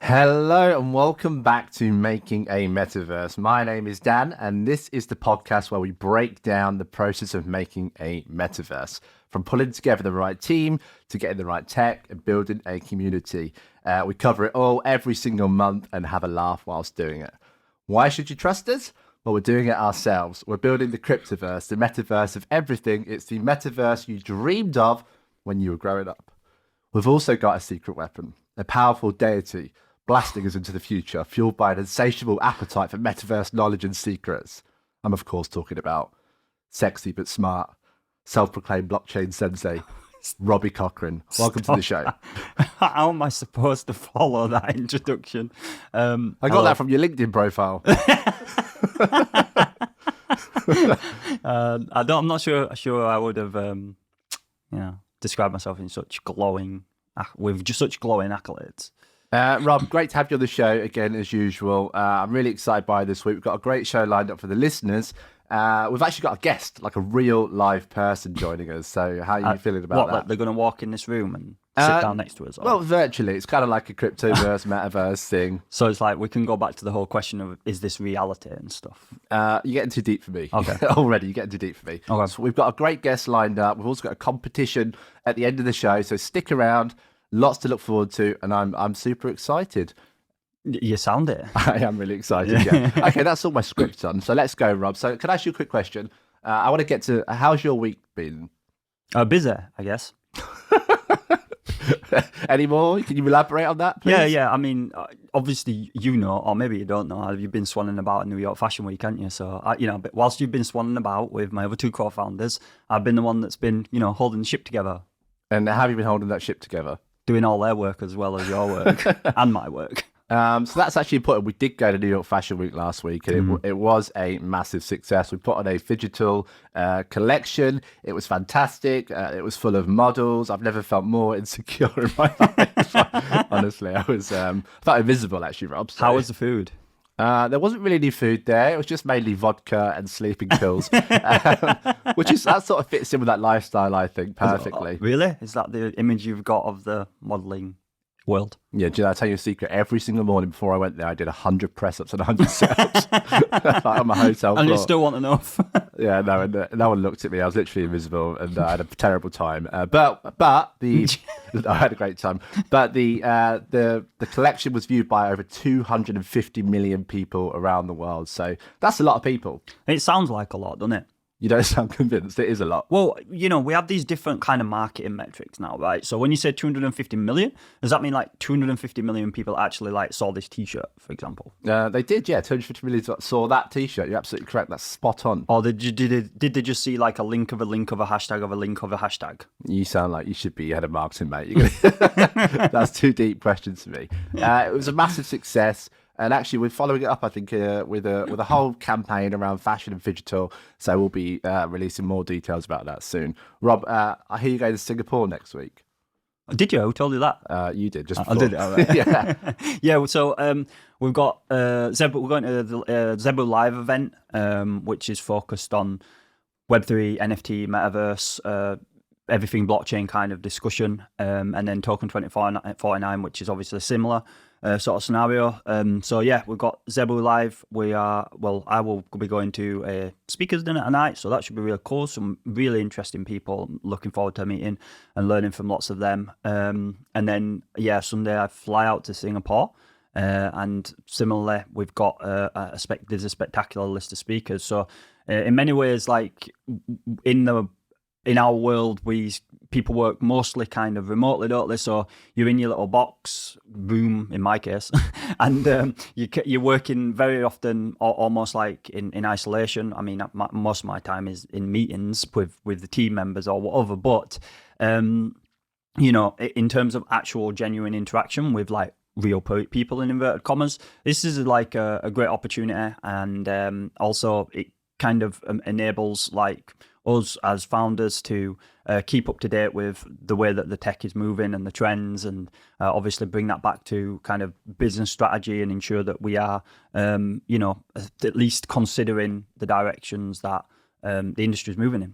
Hello and welcome back to Making a Metaverse. My name is Dan, and this is the podcast where we break down the process of making a metaverse, from pulling together the right team to getting the right tech and building a community. We cover it all every single month and have a laugh whilst doing it. Why should you trust us? Well, we're doing it ourselves. We're building the Cryptoverse, the metaverse of everything. It's the metaverse you dreamed of when you were growing up. We've also got a secret weapon, a powerful deity blasting us into the future, fueled by an insatiable appetite for metaverse knowledge and secrets. I'm, of course, talking about sexy but smart, self-proclaimed blockchain sensei, Robbie Cochran. Welcome to the show. How am I supposed to follow that introduction? I got that from your LinkedIn profile. I'm not sure I would have, described myself in with just such glowing accolades. Rob, great to have you on the show again, as usual. I'm really excited by this week. We've got a great show lined up for the listeners. We've actually got a guest, like a real live person joining us. So how are you feeling about that? Like they're going to walk in this room and sit down next to us? Or? Well, virtually. It's kind of like a Cryptoverse, Metaverse thing. So it's like we can go back to the whole question of, is this reality and stuff? You're getting too deep for me. Okay. Already, you're getting too deep for me. Okay. So we've got a great guest lined up. We've also got a competition at the end of the show. So stick around. Lots to look forward to, and I'm super excited. You sound it. I am really excited. Yeah. Okay, that's all my script on. So let's go, Rob. So can I ask you a quick question? I want to get to how's your week been? Busy, I guess. Any more? Can you elaborate on that, please? Yeah. I mean, obviously, you know, or maybe you don't know, you've been swanning about in New York Fashion Week, haven't you? So, but whilst you've been swanning about with my other two co-founders, I've been the one that's been, holding the ship together. And how have you been holding that ship together? Doing all their work as well as your work and my work. So that's actually important. We did go to New York Fashion Week last week, and it was a massive success. We put on a digital collection. It was fantastic. It was full of models. I've never felt more insecure in my life. Honestly, I was felt invisible, actually, Rob. So. How was the food? There wasn't really any food there. It was just mainly vodka and sleeping pills, that sort of fits in with that lifestyle, I think, perfectly. Really? Is that the image you've got of the modelling world? Yeah, do you know, I'll tell you a secret. Every single morning before I went there, I did 100 press-ups and 100 sit-ups on my hotel floor. And you still want enough. Yeah, no, and no one looked at me. I was literally invisible, and I had a terrible time. But I had a great time. But the collection was viewed by over 250 million people around the world. So that's a lot of people. It sounds like a lot, doesn't it? You don't sound convinced. It is a lot. Well, we have these different kind of marketing metrics now, right? So when you say 250 million, does that mean like 250 million people actually like saw this T-shirt, for example? They did, yeah. 250 million saw that T-shirt. You're absolutely correct. That's spot on. Or did they just see like a link of a link of a hashtag of a link of a hashtag? You sound like you should be head of marketing, mate. That's two deep questions for me. It was a massive success. And actually, we're following it up, I think, with a whole campaign around fashion and digital. So we'll be releasing more details about that soon. Rob, I hear you going to Singapore next week. Did you? Who told you that? You did. Just before. I did. All right. Yeah. Yeah. So we've got Zebu. We're going to the Zebu Live event, which is focused on Web3, NFT, Metaverse. Everything blockchain kind of discussion, and then Token 2049, which is obviously similar sort of scenario. So yeah, we've got Zebu Live. I will be going to a speakers dinner tonight, so that should be really cool. Some really interesting people. Looking forward to meeting and learning from lots of them. And then Sunday I fly out to Singapore. And similarly, we've got there's a spectacular list of speakers. So in many ways, like in our world, people work mostly kind of remotely, don't they? So you're in your little box room, in my case, and you're working very often almost like in isolation. I mean, most of my time is in meetings with the team members or whatever. But in terms of actual genuine interaction with like real people in inverted commas, this is like a great opportunity, and also it kind of enables like us as founders to keep up to date with the way that the tech is moving and the trends, and obviously bring that back to kind of business strategy and ensure that we are, at least considering the directions that the industry is moving in.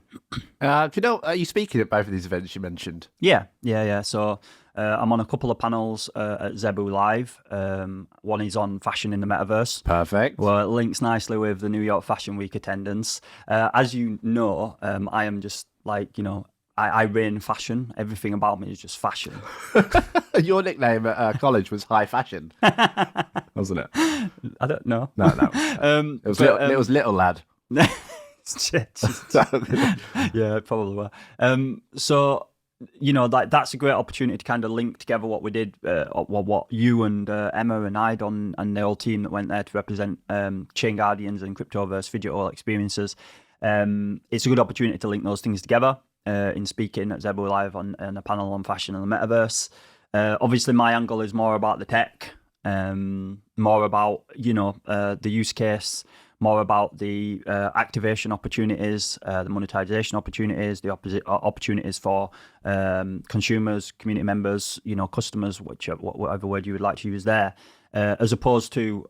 Are you speaking at both of these events you mentioned? Yeah. So I'm on a couple of panels at Zebu Live. One is on fashion in the metaverse. Perfect. Well, it links nicely with the New York Fashion Week attendance. As you know, I am just like, I reign fashion. Everything about me is just fashion. Your nickname at college was High Fashion, wasn't it? I don't know. No. It was Little Lad. Shit. Yeah, it probably were. So, like that's a great opportunity to kind of link together what we did, what you and Emma and I done, and the whole team that went there to represent ChainGuardians and Cryptoverse digital experiences. It's a good opportunity to link those things together in speaking at Zebu Live on a panel on fashion and the metaverse. Obviously, my angle is more about the tech, more about the use case, more about the activation opportunities, the monetization opportunities, the opportunities for consumers, community members, customers, whatever word you would like to use there, as opposed to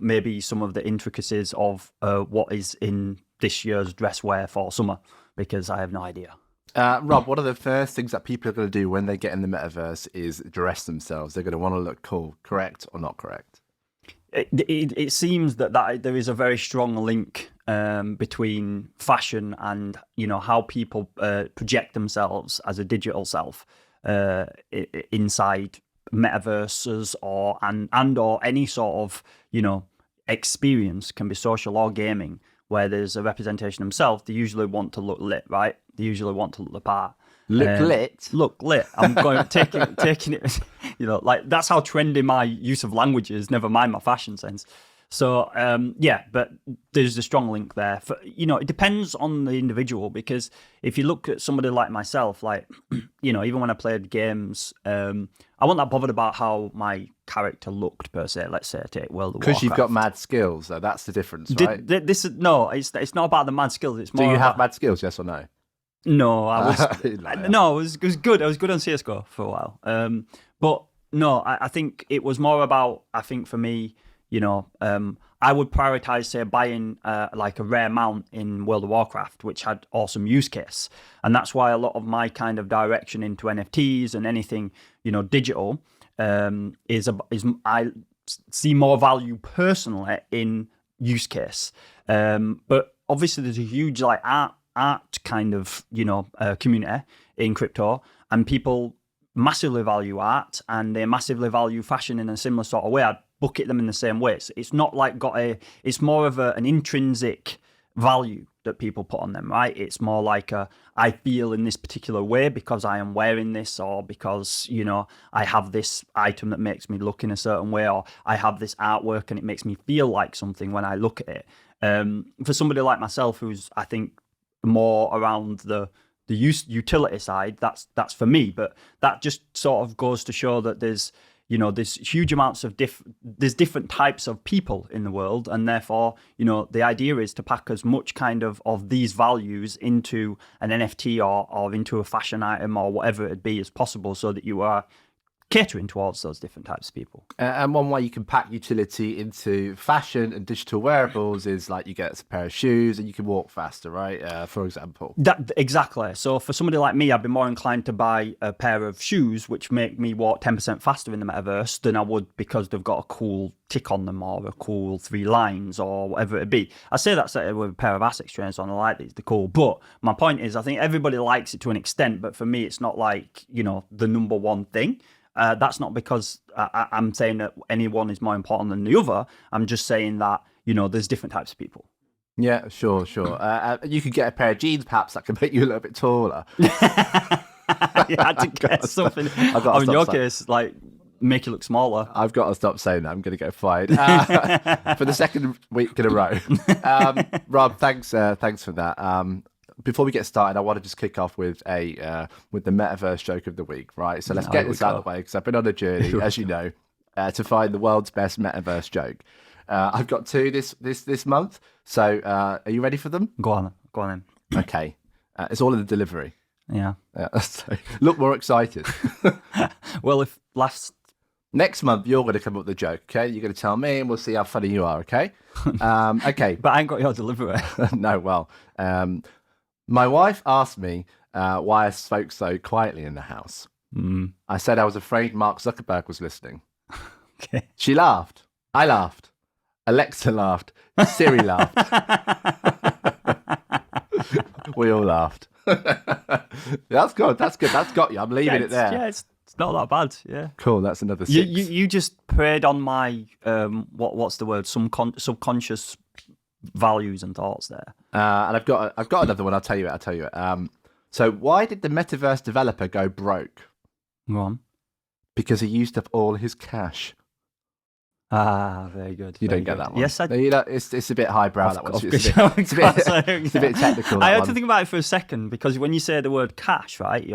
maybe some of the intricacies of what is in this year's dress wear for summer, because I have no idea. Rob, one of the first things that people are going to do when they get in the metaverse is dress themselves. They're going to want to look cool. Correct or not correct? It seems that there is a very strong link between fashion and how people project themselves as a digital self inside metaverses or any sort of experience, can be social or gaming, where there's a representation themselves. They usually want to look lit, right? They usually want to look the part. Look lit. I'm going taking it. Like that's how trendy my use of language is. Never mind my fashion sense. So but there's a strong link there. It depends on the individual, because if you look at somebody like myself, like even when I played games, I wasn't that bothered about how my character looked per se. Let's say take World of Warcraft. Because you've got mad skills, though. That's the difference, right? It's not about the mad skills. It's more. Do you have mad skills? Yes or no? No, I was no, it was good. I was good on CS:GO for a while. But no, I think it was more about, I think for me, I would prioritize, say, buying like a rare mount in World of Warcraft, which had awesome use case, and that's why a lot of my kind of direction into NFTs and anything digital is I see more value personally in use case. But obviously, there's a huge like art kind of community in crypto, and people massively value art and they massively value fashion in a similar sort of way. I'd bucket them in the same way. It's not like it's more of an intrinsic value that people put on them, right? It's more like I feel in this particular way because I am wearing this, or because I have this item that makes me look in a certain way, or I have this artwork and it makes me feel like something when I look at it. For somebody like myself, who's I think more around the utility side, that's for me. But that just sort of goes to show that there's huge amounts of there's different types of people in the world, and therefore the idea is to pack as much kind of these values into an NFT or into a fashion item or whatever it'd be as possible, so that you are catering towards those different types of people. And one way you can pack utility into fashion and digital wearables is like you get a pair of shoes and you can walk faster, right? For example. Exactly. So for somebody like me, I'd be more inclined to buy a pair of shoes which make me walk 10% faster in the metaverse than I would because they've got a cool tick on them or a cool 3 lines or whatever it be. I say that's with a pair of ASICS trainers on. I like these, they're cool. But my point is, I think everybody likes it to an extent, but for me, it's not like, the number one thing. That's not because I'm saying that anyone is more important than the other. I'm just saying that, there's different types of people. Yeah, sure. You could get a pair of jeans, perhaps, that can make you a little bit taller. You had to get something. In your case, like, make you look smaller. I've got to stop saying that. I'm going to get fired for the second week in a row. Rob, thanks for that. Before we get started, I want to just kick off with the Metaverse joke of the week, right? So let's get this out of the way, because I've been on a journey, as you know, to find the world's best Metaverse joke. I've got 2 this month. So are you ready for them? Go on then. Okay. It's all in the delivery. Yeah. So look more excited. Well, next month, you're going to come up with the joke, okay? You're going to tell me, and we'll see how funny you are, okay? Okay. But I ain't got your delivery. No, well, my wife asked me why I spoke so quietly in the house. I said I was afraid Mark Zuckerberg was listening. Okay. She laughed. I laughed. Alexa laughed. Siri laughed. We all laughed. That's good. That's good. That's got you. I'm leaving it there. Yeah, it's not that bad. Yeah. Cool. That's another 6. You just preyed on my what's the word? Subconscious values and thoughts there. And I've got another one. I'll tell you it. So why did the Metaverse developer go broke? Go on. Because he used up all his cash. Ah, very good. You very don't get good. that one. Yes, I. You know, it's a bit highbrow. That one. It's a bit technical. I had to think about it for a second because when you say the word cash, right,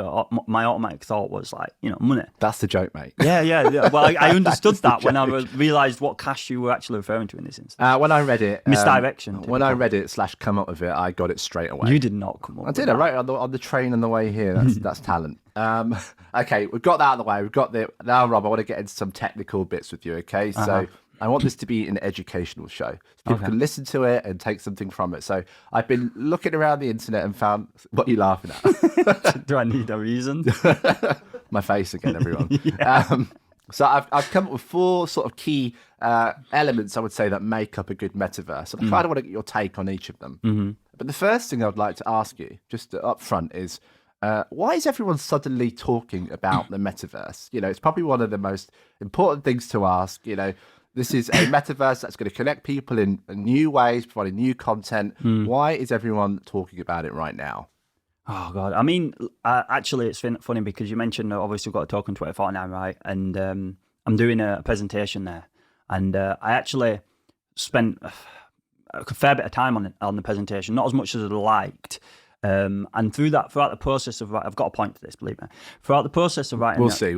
my automatic thought was like, money. That's the joke, mate. Yeah. Well, I understood that when I realised what cash you were actually referring to in this instance. When I read it, misdirection. When I read it / come up with it, I got it straight away. You did not come up. I did. I wrote it on the train on the way here. That's talent. Okay, we've got that out of the way. We've got now, Rob. I want to get into some technical bits with you. Okay, so. I want this to be an educational show. So people can listen to it and take something from it. So I've been looking around the internet and found... What are you laughing at? Do I need a reason? My face again, everyone. So I've come up with 4 sort of key elements, I would say, that make up a good metaverse. And I kind of want to get your take on each of them. Mm-hmm. But the first thing I would like to ask you, just up front, is... why is everyone suddenly talking about the metaverse? It's probably one of the most important things to ask. This is a metaverse that's going to connect people in new ways, providing new content. Why is everyone talking about it right now? Oh, God. I mean, actually, it's funny because you mentioned, obviously, we've got a Token 2049, right? And I'm doing a presentation there. And I actually spent a fair bit of time on the presentation, not as much as I'd liked. And throughout the process of I've got a point to this, believe me. Throughout the process of writing... We'll see.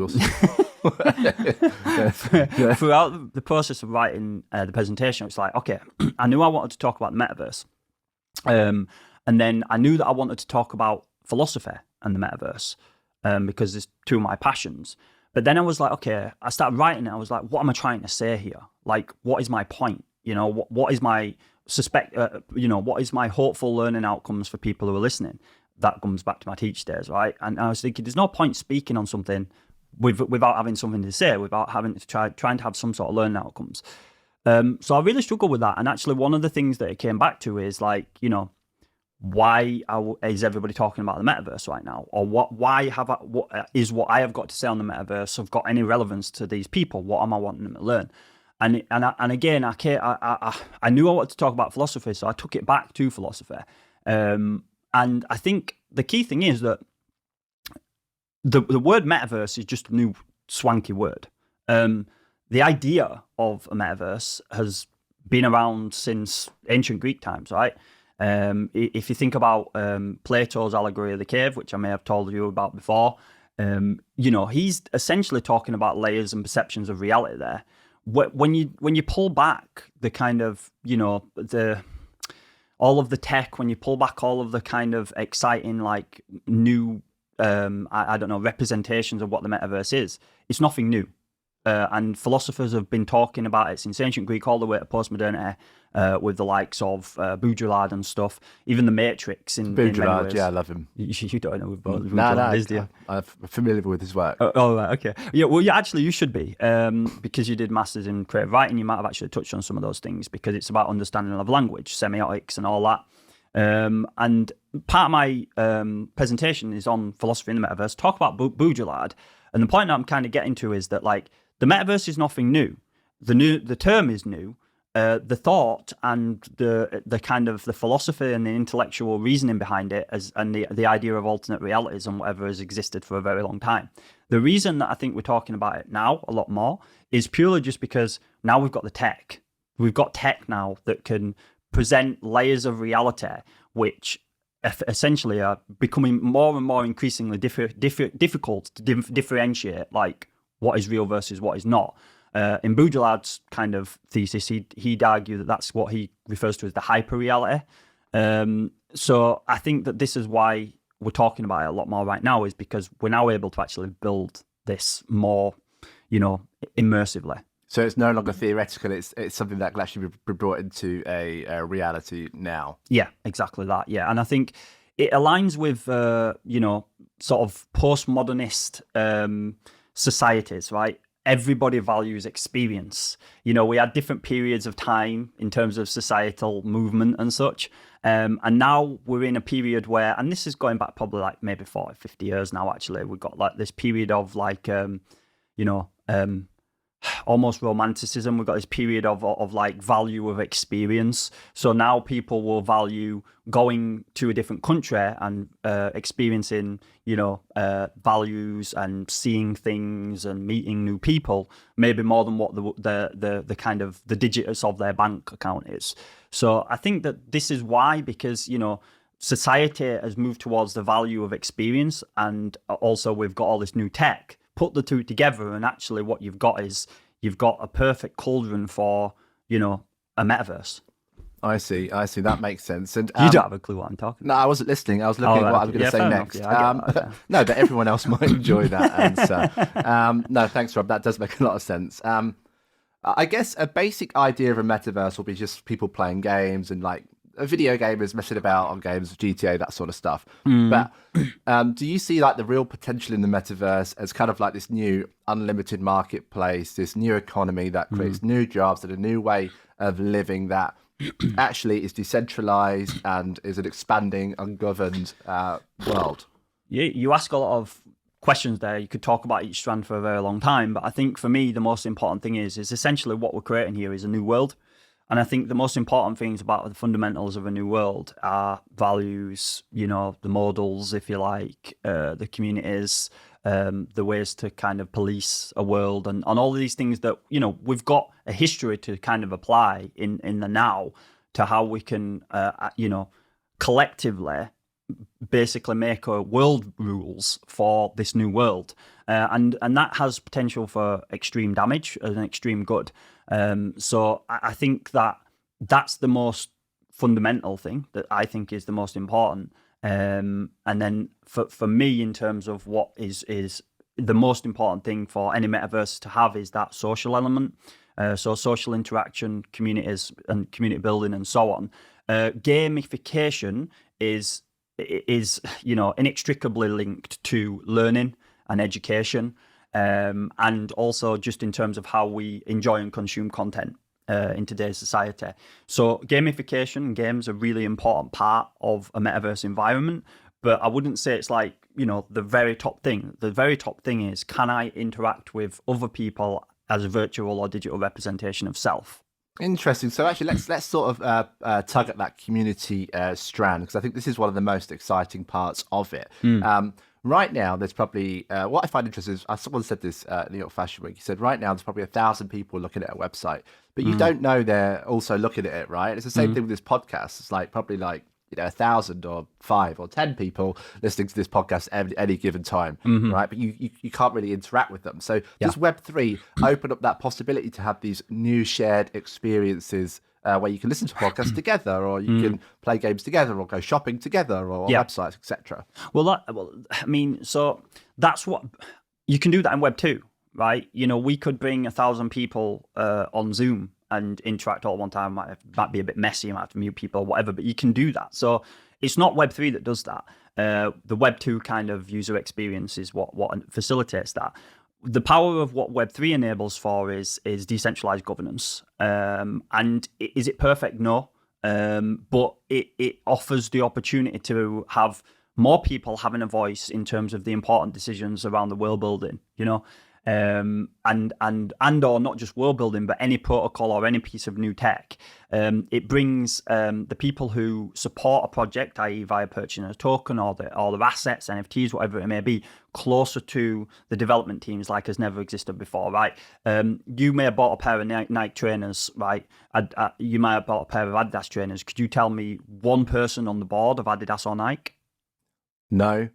Throughout the process of writing the presentation, it's like, okay, I knew I wanted to talk about the metaverse. And then I knew that I wanted to talk about philosophy and the metaverse because it's 2 of my passions. But then I was like, okay, I started writing it. I was like, what am I trying to say here? Like, what is my point? What is my what is my hopeful learning outcomes for people who are listening? That comes back to my teach days, right? And I was thinking, there's no point speaking on something without having something to say, without having to trying to have some sort of learning outcomes. So I really struggled with that. And actually, one of the things that it came back to is like, why is everybody talking about the metaverse right now? Or what is what I have got to say on the metaverse have got any relevance to these people? What am I wanting them to learn? And again, I knew I wanted to talk about philosophy, so I took it back to philosophy. And I think the key thing is that the word metaverse is just a new swanky word. The idea of a metaverse has been around since ancient Greek times, right? If you think about Plato's allegory of the cave, which I may have told you about before, he's essentially talking about layers and perceptions of reality there. When you pull back the kind of, all of the tech, when you pull back all of the kind of exciting, like new, I don't know, representations of what the metaverse is, it's nothing new. And philosophers have been talking about it since ancient Greek all the way to postmodernity, with the likes of Baudrillard and stuff, even the Matrix in many ways. Yeah, I love him. You don't know about Baudrillard, do you? I'm familiar with his work. Oh, right, okay. Yeah, well, you should be, because you did masters in creative writing. You might have actually touched on some of those things because it's about understanding of language, semiotics, and all that. And part of my presentation is on philosophy in the metaverse. Talk about Baudrillard, and the point that I'm kind of getting to is that like the metaverse is nothing new. The term is new. The thought and the kind of the philosophy and the intellectual reasoning behind it, and the idea of alternate realities and whatever has existed for a very long time. The reason that I think we're talking about it now a lot more is purely just because now we've got the tech. We've got tech now that can present layers of reality which essentially are becoming more and more increasingly difficult to differentiate, like what is real versus what is not. In Baudrillard's kind of thesis, he'd argue that that's what he refers to as the hyper-reality. So I think that this is why we're talking about it a lot more right now, is because we're now able to actually build this more, immersively. So it's no longer theoretical, it's something that can actually be brought into a reality now. Yeah, exactly that. Yeah, and I think it aligns with sort of postmodernist societies, right? Everybody values experience. We had different periods of time in terms of societal movement and such. And now we're in a period where, and this is going back probably like maybe 40, 50 years now, actually, we've got like this period of like, almost romanticism. We've got this period of like value of experience. So now people will value going to a different country and experiencing, values and seeing things and meeting new people, maybe more than what the kind of the digits of their bank account is. So I think that this is why, because, society has moved towards the value of experience, and also we've got all this new tech. Put the two together, and actually what you've got a perfect cauldron for, a metaverse. I see. That makes sense. And you don't have a clue what I'm talking about. No, I wasn't listening. I was looking at what I was going to say next. No, but everyone else might enjoy that answer. No, thanks, Rob. That does make a lot of sense. I guess a basic idea of a metaverse will be just people playing games and like video gamers messing about on games, GTA, that sort of stuff. But do you see like the real potential in the metaverse as kind of like this new unlimited marketplace, this new economy that creates new jobs and a new way of living that actually is decentralized and is an expanding, ungoverned world? You ask a lot of questions there. You could talk about each strand for a very long time, but I think for me the most important thing is essentially what we're creating here is a new world. And I think the most important things about the fundamentals of a new world are values, the models, if you like, the communities, the ways to kind of police a world, and all of these things that, we've got a history to kind of apply in the now to how we can, collectively basically make a world rules for this new world. And that has potential for extreme damage and extreme good. So I think that's the most fundamental thing that I think is the most important. And then for me, in terms of what is the most important thing for any metaverse to have is that social element. So social interaction, communities and community building and so on. Gamification is inextricably linked to learning and education. And also just in terms of how we enjoy and consume content in today's society. So gamification and games are a really important part of a metaverse environment, but I wouldn't say it's like, the very top thing. The very top thing is, can I interact with other people as a virtual or digital representation of self? Interesting. So actually, let's sort of tug at that community strand, because I think this is one of the most exciting parts of it. Right now, there's probably, what I find interesting is, someone said this at New York Fashion Week. He said, right now, there's probably 1,000 people looking at a website, but you don't know they're also looking at it, right? It's the same thing with this podcast. It's like probably like, 1,000 or 5 or 10 people listening to this podcast at any given time, right? But you can't really interact with them. So does Web3 open up that possibility to have these new shared experiences where you can listen to podcasts together, or you can play games together, or go shopping together, or websites, etc.? So that's what you can do that in Web 2, right? We could bring 1,000 people on Zoom and interact all at one time. Might be a bit messy, you might have to mute people or whatever, but you can do that. So it's not Web 3 that does that. The Web 2 kind of user experience is what facilitates that. The power of what Web3 enables for is decentralized governance. And is it perfect? No. But it offers the opportunity to have more people having a voice in terms of the important decisions around the world building, and or not just world building, but any protocol or any piece of new tech. It brings the people who support a project, i.e. via purchasing a token or their assets, NFTs, whatever it may be, closer to the development teams like has never existed before, right? You may have bought a pair of Nike trainers, right? You might have bought a pair of Adidas trainers. Could you tell me one person on the board of Adidas or Nike? No.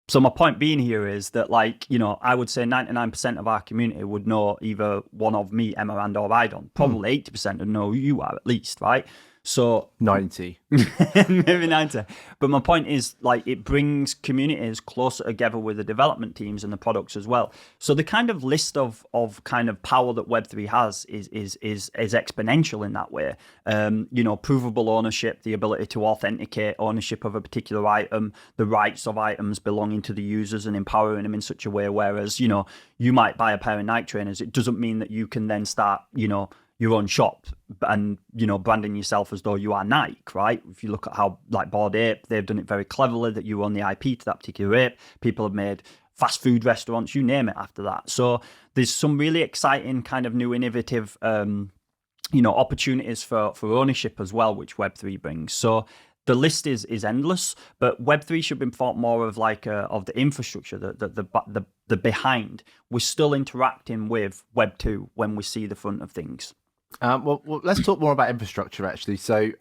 So my point being here is that, I would say 99% of our community would know either one of me, Emma, and or Idon. Probably 80% would know who you are, at least, right? So 90. maybe 90. But my point is, like, it brings communities closer together with the development teams and the products as well. So the kind of list of kind of power that Web3 has is exponential in that way. Provable ownership, the ability to authenticate ownership of a particular item, the rights of items belonging to the users and empowering them in such a way. Whereas, you might buy a pair of Nike trainers. It doesn't mean that you can then start, your own shop and, branding yourself as though you are Nike, right? If you look at how, like, Bored Ape, they've done it very cleverly that you own the IP to that particular ape. People have made fast food restaurants, you name it, after that. So there's some really exciting kind of new innovative, opportunities for ownership as well, which Web3 brings. So the list is endless, but Web3 should be thought more of like of the infrastructure, the behind. We're still interacting with Web2 when we see the front of things. Well, let's talk more about infrastructure, actually. So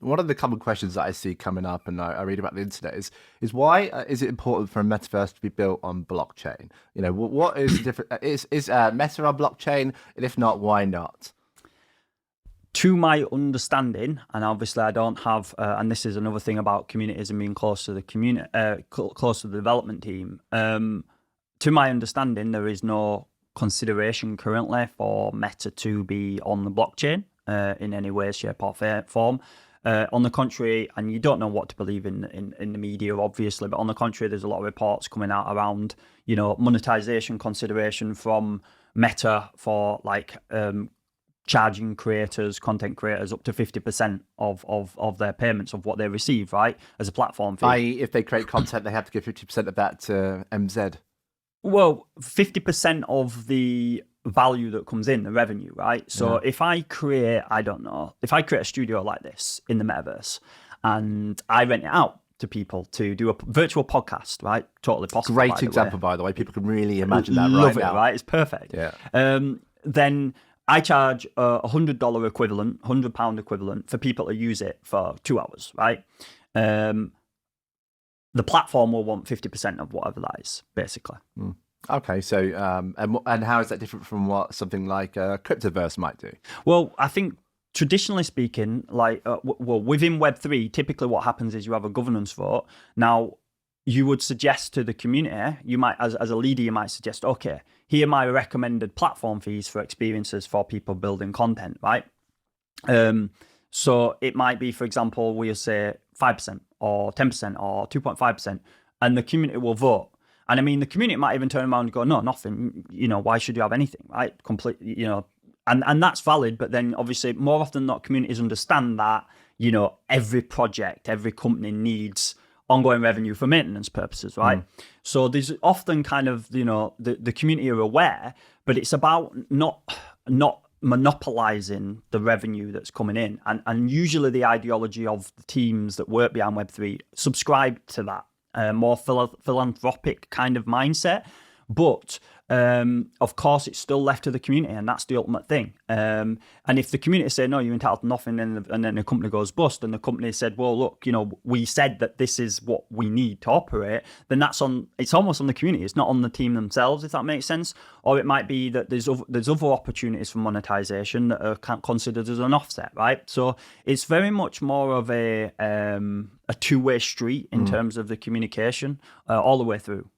one of the common questions that I see coming up, and I read about the internet, is why is it important for a metaverse to be built on blockchain? What is different? Is Meta on blockchain? And if not, why not? To my understanding, and obviously I don't have, and this is another thing about communities and being close to the community, close to the development team. To my understanding, there is no consideration currently for Meta to be on the blockchain in any way, shape, or form. On the contrary, and you don't know what to believe in the media, obviously, but on the contrary, there's a lot of reports coming out around, monetization consideration from Meta for charging content creators up to 50% of their payments of what they receive, right, as a platform fee. I.e., if they create content, they have to give 50% of that to MZ. Well, 50% of the value that comes in, the revenue, right? So if I create, a studio like this in the Metaverse and I rent it out to people to do a virtual podcast, right? Totally possible. Great example, by the way. People can really imagine that Love right it, now. Right? It's perfect. Yeah. Then I charge $100 equivalent, £100 equivalent for people to use it for 2 hours, right? The platform will want 50% of whatever that is, basically. Okay, so and how is that different from what something like Cryptoverse might do? Well, I think traditionally speaking, within Web3, typically what happens is you have a governance vote. Now, you would suggest to the community, you might, as a leader, you might suggest, okay, here are my recommended platform fees for experiences for people building content, right? So it might be, for example, we'll say 5% or 10% or 2.5%, and the community will vote. And I mean, the community might even turn around and go, no, nothing, why should you have anything, right? Completely, and that's valid. But then obviously more often than not, communities understand that, every project, every company needs ongoing revenue for maintenance purposes, right? So there's often kind of, the community are aware, but it's about not monopolizing the revenue that's coming in. And usually the ideology of the teams that work behind Web3 subscribe to that more philanthropic kind of mindset. But of course, it's still left to the community, and that's the ultimate thing. And if the community say, no, you're entitled to nothing, and then the company goes bust, and the company said, well, look, we said that this is what we need to operate, then it's almost on the community. It's not on the team themselves, if that makes sense. Or it might be that there's other opportunities for monetization that are considered as an offset, right? So it's very much more of a two-way street in terms of the communication all the way through.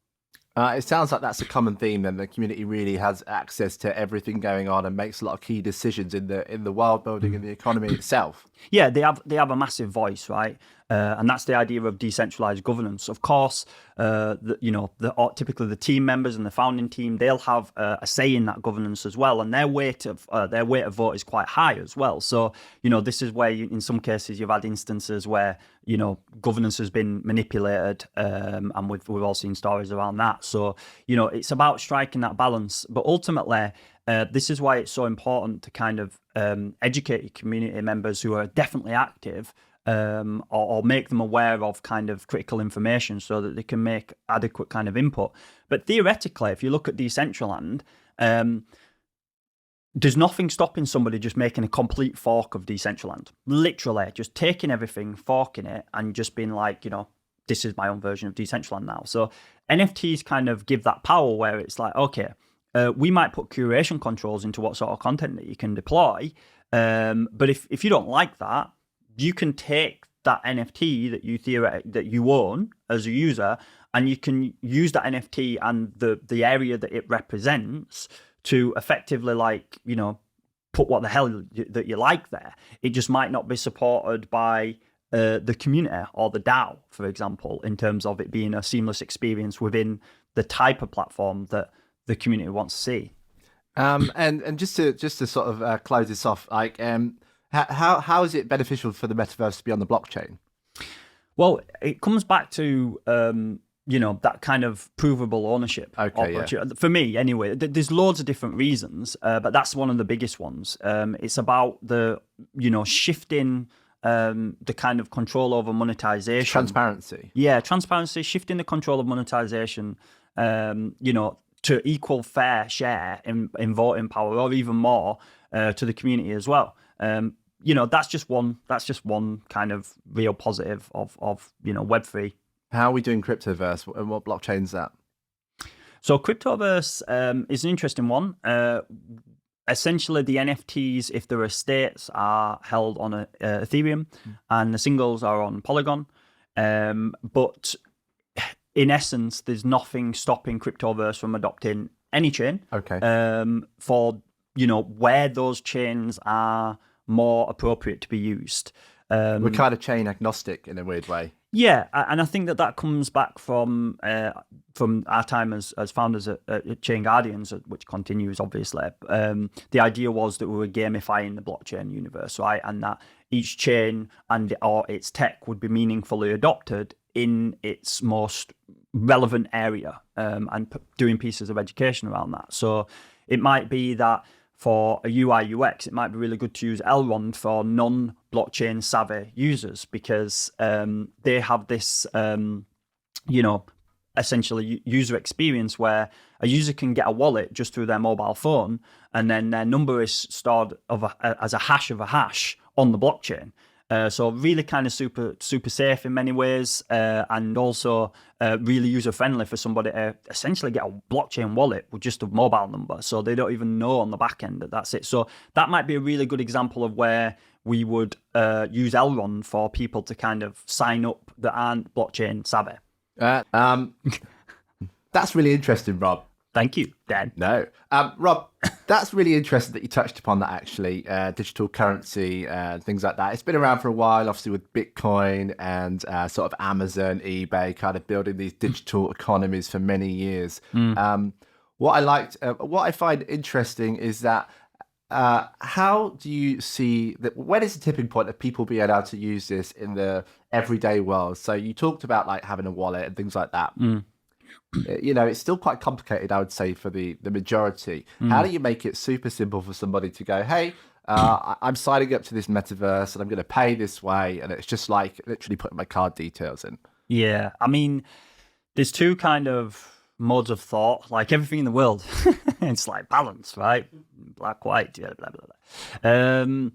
It sounds like that's a common theme. Then the community really has access to everything going on and makes a lot of key decisions in the world building and the economy itself. Yeah, they have a massive voice, right? And that's the idea of decentralized governance. Of course, typically the team members and the founding team, they'll have a say in that governance as well, and their weight of vote is quite high as well. So this is where in some cases you've had instances where governance has been manipulated, and we've all seen stories around that. So it's about striking that balance, but ultimately. This is why it's so important to kind of educate your community members who are definitely active, or make them aware of kind of critical information so that they can make adequate kind of input. But theoretically, if you look at Decentraland, there's nothing stopping somebody just making a complete fork of Decentraland. Literally, just taking everything, forking it, and just being like, this is my own version of Decentraland now. So NFTs kind of give that power where it's like, okay, we might put curation controls into what sort of content that you can deploy. But if you don't like that, you can take that NFT that you own as a user, and you can use that NFT and the area that it represents to effectively, like, you know, put what the hell that you like there. It just might not be supported by the community or the DAO, for example, in terms of it being a seamless experience within the type of platform that the community wants to see. And just to sort of close this off, like, how is it beneficial for the metaverse to be on the blockchain? Well, it comes back to you know, that kind of provable ownership. Okay, yeah. For me, anyway, there's loads of different reasons, but that's one of the biggest ones. It's about the, you know, shifting the kind of control over monetization. Transparency. Yeah, transparency, shifting the control of monetization, you know, to equal fair share in voting power, or even more to the community as well. You know, that's just one kind of real positive of you know, Web3. How are we doing Cryptoverse, and what blockchain is that? So Cryptoverse is an interesting one. Essentially, the NFTs, if there are states, are held on Ethereum, and the singles are on Polygon. But in essence, there's nothing stopping Cryptoverse from adopting any chain. Okay. For, you know, where those chains are more appropriate to be used. We're kind of chain agnostic in a weird way. Yeah, and I think that comes back from our time as founders at ChainGuardians, which continues, obviously. The idea was that we were gamifying the blockchain universe, right? And that each chain or its tech would be meaningfully adopted in its most relevant area, and doing pieces of education around that. So it might be that for a UI UX, it might be really good to use Elrond for non-blockchain savvy users, because they have this, you know, essentially user experience where a user can get a wallet just through their mobile phone, and then their number is stored as a hash of a hash on the blockchain. So really kind of super safe in many ways, and also really user friendly for somebody to essentially get a blockchain wallet with just a mobile number, so they don't even know on the back end that that's it. So that might be a really good example of where we would use Elrond for people to kind of sign up that aren't blockchain savvy. That's really interesting, Rob. Thank you, Dan. No. Rob, that's really interesting that you touched upon that, actually. Digital currency, things like that. It's been around for a while, obviously, with Bitcoin and sort of Amazon, eBay, kind of building these digital economies for many years. What I find interesting is that how do you see that? When is the tipping point of people being able to use this in the everyday world? So you talked about like having a wallet and things like that. You know, it's still quite complicated, I would say, for the majority. How do you make it super simple for somebody to go, hey, I'm signing up to this metaverse and I'm going to pay this way, and it's just like literally putting my card details in? Yeah, I mean, there's two kind of modes of thought, like everything in the world. It's like balance, right? Black, white, yeah, blah, blah, blah.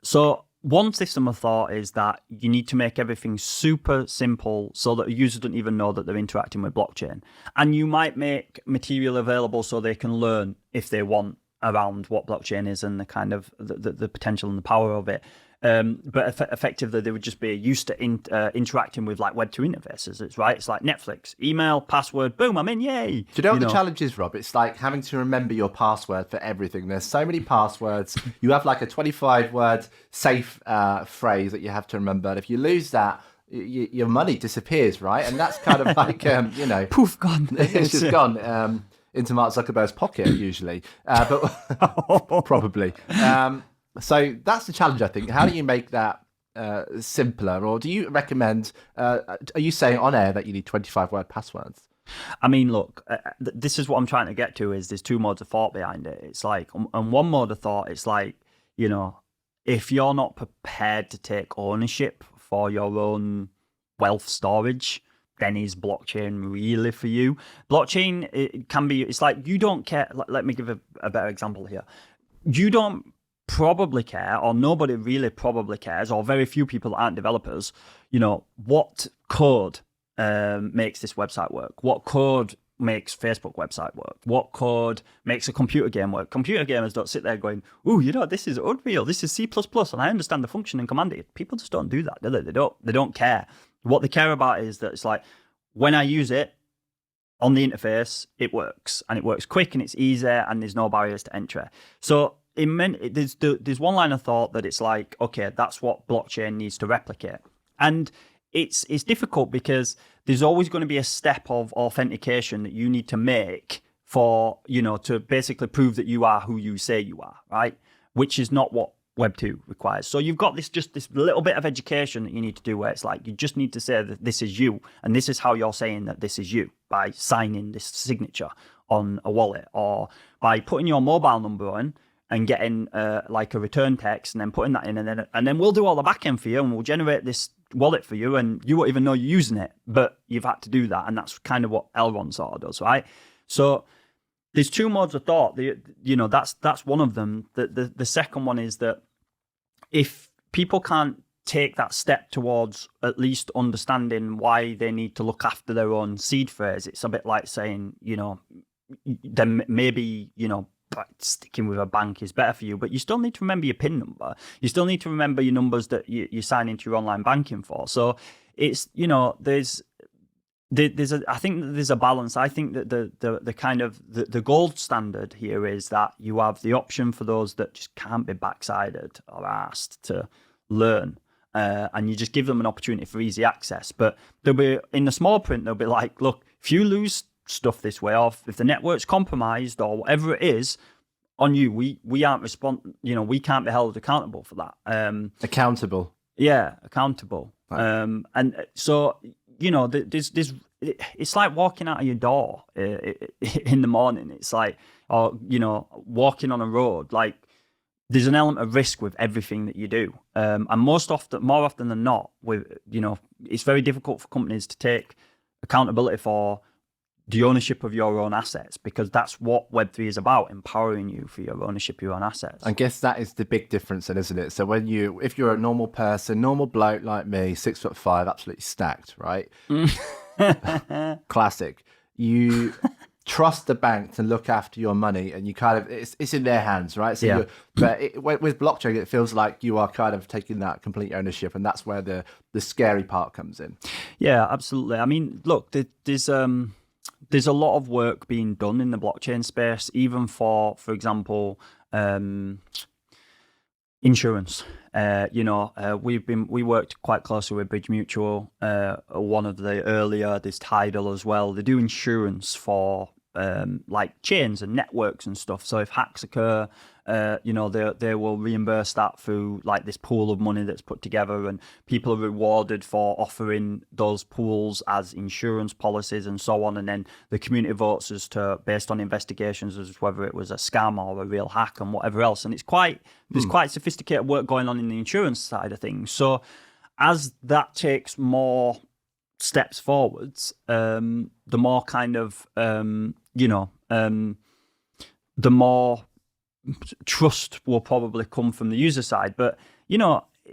So one system of thought is that you need to make everything super simple so that a user doesn't even know that they're interacting with blockchain. And you might make material available so they can learn if they want around what blockchain is and the kind of the potential and the power of it. But effectively, they would just be used to interacting with like Web2 interfaces. It's right. It's like Netflix, email, password, boom, I'm in, yay. Do you know what the challenge is, Rob? It's like having to remember your password for everything. There's so many passwords. You have like a 25-word safe phrase that you have to remember. And if you lose that, your money disappears, right? And that's kind of like, you know, poof, gone. It's just gone into Mark Zuckerberg's pocket usually, but probably. So that's the challenge, I think. How do you make that simpler? Or do you recommend, are you saying on air that you need 25-word passwords? I mean, look, this is what I'm trying to get to, is there's two modes of thought behind it. It's like, on one mode of thought, it's like, you know, if you're not prepared to take ownership for your own wealth storage, then is blockchain really for you? Blockchain, it can be, it's like, you don't care. Let me give a better example here. You don't probably care, or nobody really probably cares, or very few people that aren't developers, you know, what code makes this website work, what code makes Facebook website work? What code makes a computer game work? Computer gamers don't sit there going, "Ooh, this is Unreal, this is C++, and I understand the function and command it." People just don't do that, do they? They don't care. What they care about is that it's like, when I use it on the interface, it works, and it works quick, and it's easy, and there's no barriers to entry. So there's one line of thought that it's like, okay, that's what blockchain needs to replicate. And it's difficult because there's always going to be a step of authentication that you need to make for, to basically prove that you are who you say you are, right? Which is not what Web 2 requires. So you've got this little bit of education that you need to do, where it's like, you just need to say that this is you, and this is how you're saying that this is you, by signing this signature on a wallet, or by putting your mobile number in and getting like a return text, and then putting that in, and then we'll do all the back end for you, and we'll generate this wallet for you, and you won't even know you're using it, but you've had to do that. And that's kind of what Elrond sort of does, right? So there's two modes of thought. That's one of them. The second one is that if people can't take that step towards at least understanding why they need to look after their own seed phrase, it's a bit like saying, then maybe, sticking with a bank is better for you, but you still need to remember your PIN number. You still need to remember your numbers that you sign into your online banking for. So it's, I think that there's a balance. I think that the kind of the gold standard here is that you have the option for those that just can't be backsided or asked to learn, and you just give them an opportunity for easy access. But they'll be, in the small print, they'll be like, look, if you lose stuff this way, or if the network's compromised or whatever it is, on you, we aren't we can't be held accountable for that. Accountable. Yeah, accountable. Right. And so, there's it's like walking out of your door in the morning. It's like, or walking on a road. Like, there's an element of risk with everything that you do, and more often than not, it's very difficult for companies to take accountability for the ownership of your own assets, because that's what Web3 is about, empowering you for your ownership of your own assets. I guess that is the big difference then, isn't it? So if you're a normal person, normal bloke like me, 6'5", absolutely stacked, right? Classic. You trust the bank to look after your money, and you kind of, it's in their hands, right? So yeah. With blockchain, it feels like you are kind of taking that complete ownership, and that's where the scary part comes in. Yeah, absolutely. I mean, look, there's a lot of work being done in the blockchain space, even for example, insurance. We worked quite closely with Bridge Mutual, one of the earlier, there's Tidal as well. They do insurance for like chains and networks and stuff. So if hacks occur, they will reimburse that through like this pool of money that's put together, and people are rewarded for offering those pools as insurance policies and so on. And then the community votes as to, based on investigations, as whether it was a scam or a real hack and whatever else. And there's quite sophisticated work going on in the insurance side of things. So as that takes more steps forwards, the more kind of the more trust will probably come from the user side. But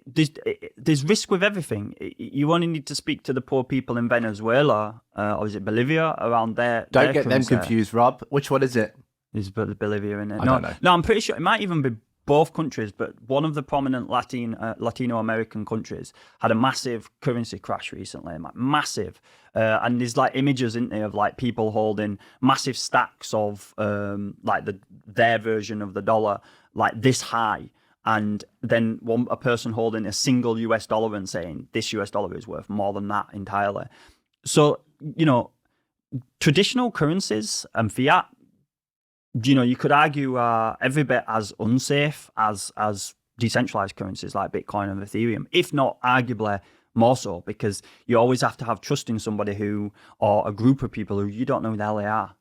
there's risk with everything. You only need to speak to the poor people in Venezuela, or is it Bolivia, around there. Don't get them confused, Rob. Which one is it? Is Bolivia in it? I don't know. No, I'm pretty sure it might even be both countries, but one of the prominent Latino American countries had a massive currency crash recently, massive. And there's like images, isn't there, of like people holding massive stacks of like their version of the dollar, like this high. And then a person holding a single US dollar and saying this US dollar is worth more than that entirely. So, traditional currencies and fiat, you could argue are every bit as unsafe as decentralized currencies like Bitcoin and Ethereum, if not arguably more so, because you always have to have trust in somebody or a group of people who you don't know who the hell they are.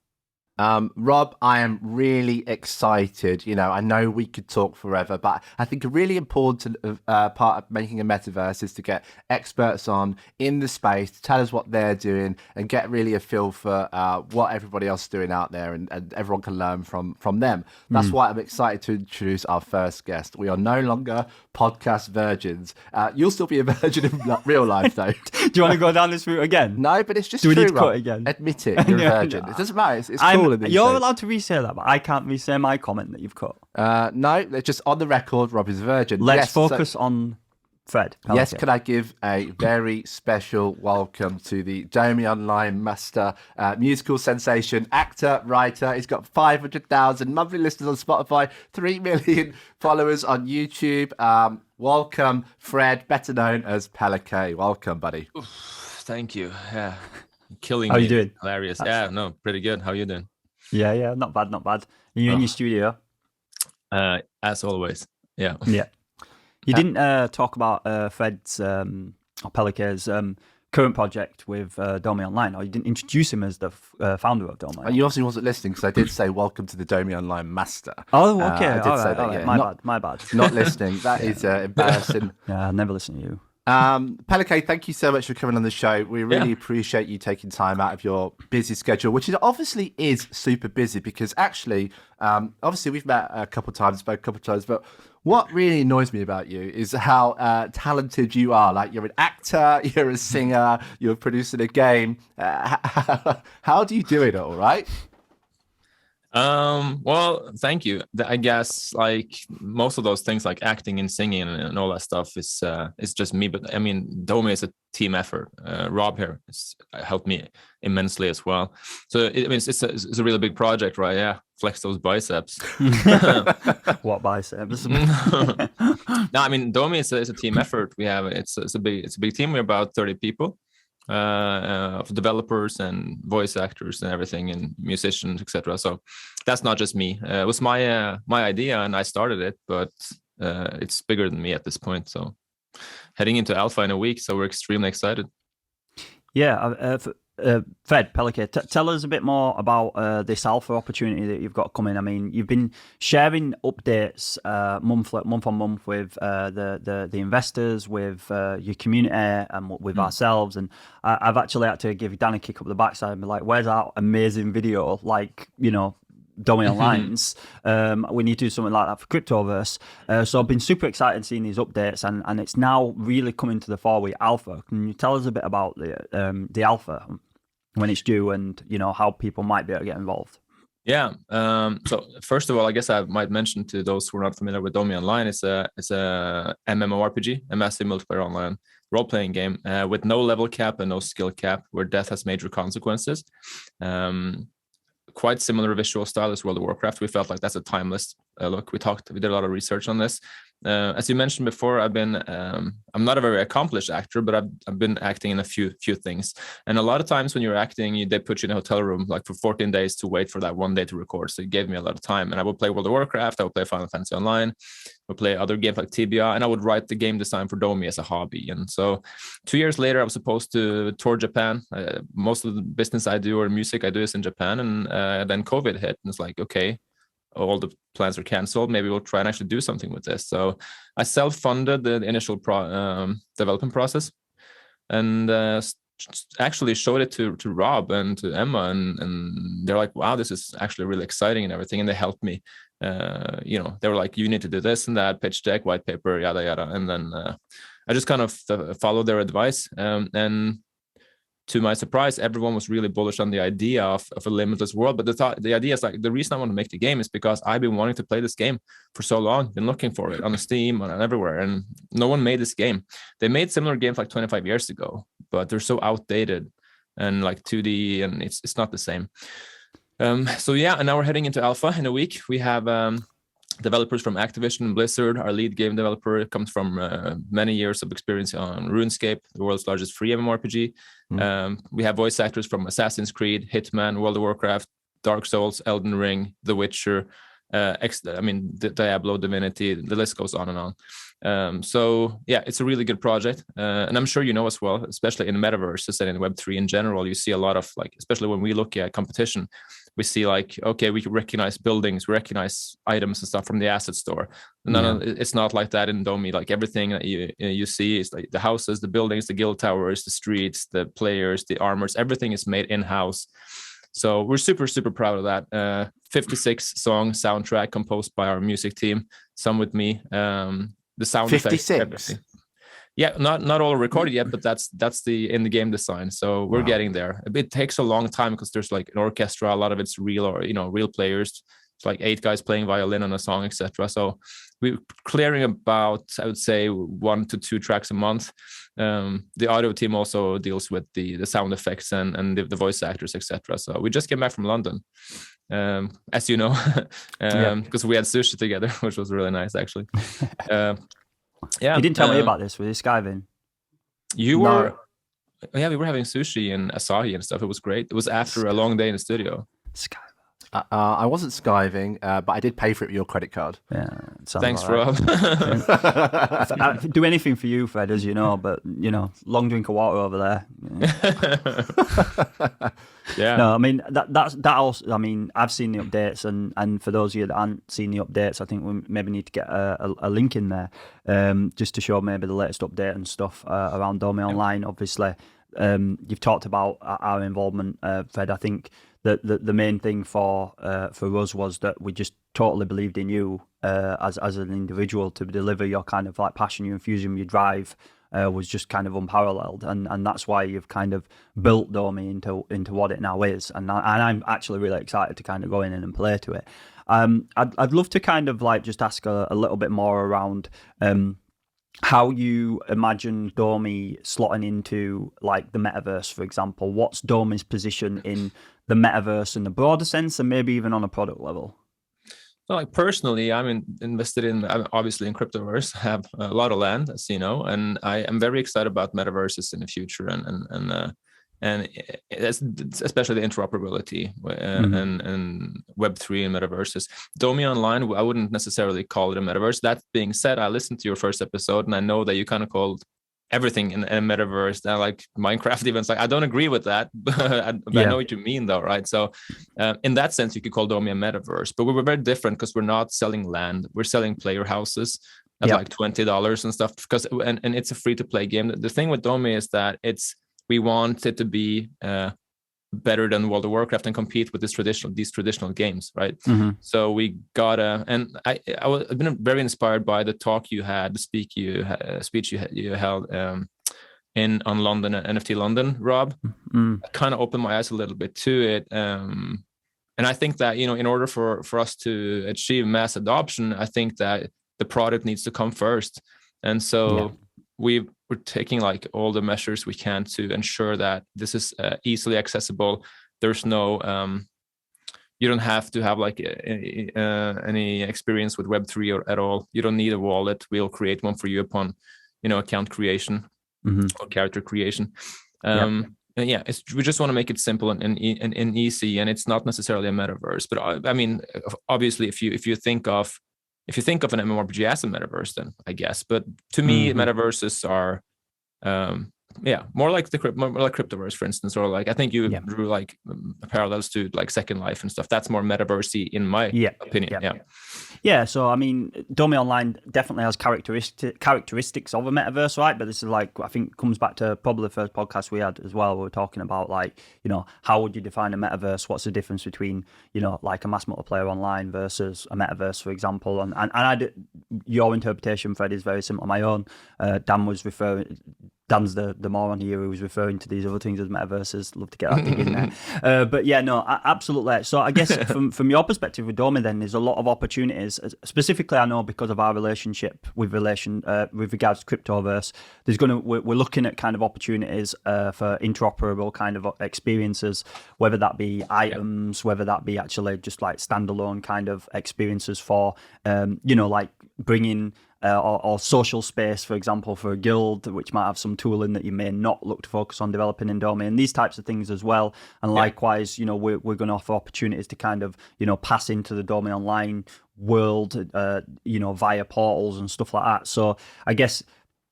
Rob, I am really excited. I know we could talk forever, but I think a really important part of making a metaverse is to get experts on in the space to tell us what they're doing and get really a feel for what everybody else is doing out there, and everyone can learn from them. That's why I'm excited to introduce our first guest. We are no longer podcast virgins. You'll still be a virgin in real life, though. Do you want to go down this route again? No, but it's just Do we true, need to Rob. cut again? Admit it, you're a virgin. It doesn't matter. It's cool. You're allowed to re-say that, but I can't re-say my comment that you've cut. No, they're just on the record. Rob is a virgin. Let's focus on Fred. Yes, can I give a very special welcome to the Domi Online master, musical sensation, actor, writer. He's got 500,000 monthly listeners on Spotify, 3 million followers on YouTube. Welcome, Fred, better known as Pella K. Welcome, buddy. Oof, thank you. Yeah, killing. How you doing? Hilarious. Yeah, no, pretty good. How you doing? Yeah, not bad. Are you in your studio? As always. Yeah. Yeah. You didn't talk about Fred's or Pella K's current project with Domi Online, or you didn't introduce him as the founder of Domi. And you obviously wasn't listening because I did say welcome to the Domi Online master. Oh, okay. I did say that. All right. Yeah. My bad. Not listening. That is embarrassing. Yeah, I never listen to you. Pella K, thank you so much for coming on the show. We really appreciate you taking time out of your busy schedule, which obviously is super busy because actually, obviously we've met a couple of times, spoke a couple of times, but what really annoys me about you is how talented you are. Like, you're an actor, you're a singer, you're producing a game. How do you do it all, right? Well, thank you. I guess like most of those things, like acting and singing and all that stuff, is just me. But I mean, Domi is a team effort. Rob here has helped me immensely as well. So it's a really big project, right? Yeah, flex those biceps. What biceps? No, I mean, Domi is a team effort. It's a big team. We're about 30 people. Of developers and voice actors and everything, and musicians, etc. So that's not just me. It was my idea, and I started it, but it's bigger than me at this point. So heading into alpha in a week, so we're extremely excited. Yeah, Fred, Pella K, tell us a bit more about this alpha opportunity that you've got coming. I mean, you've been sharing updates month on month with the investors, with your community, and with ourselves. And I've actually had to give Dan a kick up the backside and be like, "Where's our amazing video?" Like, Domi Onlines. We need to do something like that for Cryptoverse. So I've been super excited seeing these updates, and it's now really coming to the fore with alpha. Can you tell us a bit about the alpha, when it's due, and how people might be able to get involved? Yeah. So first of all, I guess I might mention to those who are not familiar with Domi Online, it's a MMORPG, a massive multiplayer online role-playing game with no level cap and no skill cap, where death has major consequences. Quite similar visual style as World of Warcraft. We felt like that's a timeless look. We did a lot of research on this. As you mentioned before, I'm not a very accomplished actor, but I've been acting in a few things. And a lot of times when you're acting, they put you in a hotel room like for 14 days to wait for that one day to record. So it gave me a lot of time. And I would play World of Warcraft, I would play Final Fantasy Online, I would play other games like TBR, and I would write the game design for Domi as a hobby. And so 2 years later, I was supposed to tour Japan. Most of the business I do or music I do is in Japan. And then COVID hit, and it's like, okay, all the plans are canceled. Maybe we'll try and actually do something with this. So I self-funded the initial development process, and actually showed it to Rob and to Emma, and they're like, wow, this is actually really exciting and everything. And they helped me. They were like, you need to do this and that, pitch deck, white paper, yada yada. And then I just kind of followed their advice. And to my surprise, everyone was really bullish on the idea of a limitless world. But the idea is like, the reason I want to make the game is because I've been wanting to play this game for so long, been looking for it on Steam and everywhere, and no one made this game. They made similar games like 25 years ago, but they're so outdated and like 2D, and it's not the same. So yeah, and now we're heading into alpha in a week. We have developers from Activision and Blizzard. Our lead game developer comes from many years of experience on RuneScape, the world's largest free MMORPG. We have voice actors from Assassin's Creed, Hitman, World of Warcraft, Dark Souls, Elden Ring, The Witcher, Diablo, Divinity, the list goes on and on. So yeah, it's a really good project. And I'm sure you know as well, especially in Metaverse and in Web3 in general, you see a lot of, like, especially when we look at competition, we see like, okay, we can recognize buildings, we recognize items and stuff from the asset store. It's not like that in Domi. Like everything that you see is like the houses, the buildings, the guild towers, the streets, the players, the armors, everything is made in-house. So we're super, super proud of that. 56 song soundtrack composed by our music team, some with me. The sound 56. effects, everything. Yeah, not all recorded yet, but that's the in the game design. So we're getting there. It takes a long time because there's like an orchestra. A lot of it's real or real players. It's like 8 guys playing violin on a song, etc. So we're clearing about, I would say, 1 to 2 tracks a month. The audio team also deals with the sound effects and the voice actors, etc. So we just came back from London, as you know, because we had sushi together, which was really nice actually. Yeah, you didn't tell me about this. Were you skiving? You were, yeah. We were having sushi and asahi and stuff. It was great. It was after a long day in the studio. I wasn't skiving, but I did pay for it with your credit card. Yeah, thanks, Rob. I'd do anything for you, Fred, as you know. But long drink of water over there. Yeah. No, I mean that also. I mean, I've seen the updates, and for those of you that haven't seen the updates, I think we maybe need to get a link in there, just to show maybe the latest update and stuff around Domi Online. Obviously, you've talked about our involvement, Fred. I think that the main thing for us was that we just totally believed in you as an individual to deliver your kind of like passion, your enthusiasm, your drive. Was just kind of unparalleled, and that's why you've kind of built Domi into what it now is, and I'm actually really excited to kind of go in and play to it. I'd love to kind of like just ask a little bit more around how you imagine Domi slotting into like the metaverse, for example. What's Domi's position in the metaverse in the broader sense, and maybe even on a product level? Like personally, I'm invested in obviously in Cryptoverse. I have a lot of land, as you know, and I am very excited about metaverses in the future, and especially the interoperability and Web3 and metaverses. Domi Online, I wouldn't necessarily call it a metaverse. That being said, I listened to your first episode, and I know that you kind of called everything in a metaverse, that like Minecraft events. Like I don't agree with that, but I know what you mean though, right? So in that sense, you could call Domi a metaverse, but we were very different because we're not selling land, we're selling player houses at like $20 and stuff, because and it's a free to play game. The thing with Domi is that we want it to be better than World of Warcraft and compete with these traditional games, right? So we gotta, and I've been very inspired by the talk you had, the speech you held on London at NFT London, Rob. Kind of opened my eyes a little bit to it, and I think that in order for us to achieve mass adoption, I think that the product needs to come first, and so we're taking like all the measures we can to ensure that this is easily accessible. There's no, you don't have to have like any experience with Web3 or at all. You don't need a wallet. We'll create one for you upon, account creation or character creation. And we just want to make it simple and easy, and it's not necessarily a metaverse. But I mean, obviously, if you think of an MMORPG as a metaverse, then I guess. But to me, metaverses are, more like Cryptoverse, for instance, or like I think you drew like parallels to like Second Life and stuff. That's more metaversey in my opinion. Yeah. So I mean, Domi Online definitely has characteristics of a metaverse, right? But this is like, I think comes back to probably the first podcast we had as well. We were talking about like, how would you define a metaverse? What's the difference between, like a mass multiplayer online versus a metaverse, for example? And your interpretation, Fred, is very similar to my own. Dan's the moron here who was referring to these other things as metaverses. Love to get that thing in there. But yeah, no, absolutely. So I guess from your perspective with Domi, then there's a lot of opportunities. Specifically, I know because of our relationship with regards to Cryptoverse, we're looking at kind of opportunities for interoperable kind of experiences, whether that be items, whether that be actually just like standalone kind of experiences for, like bringing. Or social space, for example, for a guild, which might have some tooling that you may not look to focus on developing in Domi, and these types of things as well. And likewise, we're going to offer opportunities to kind of, pass into the Domi Online world, via portals and stuff like that. So I guess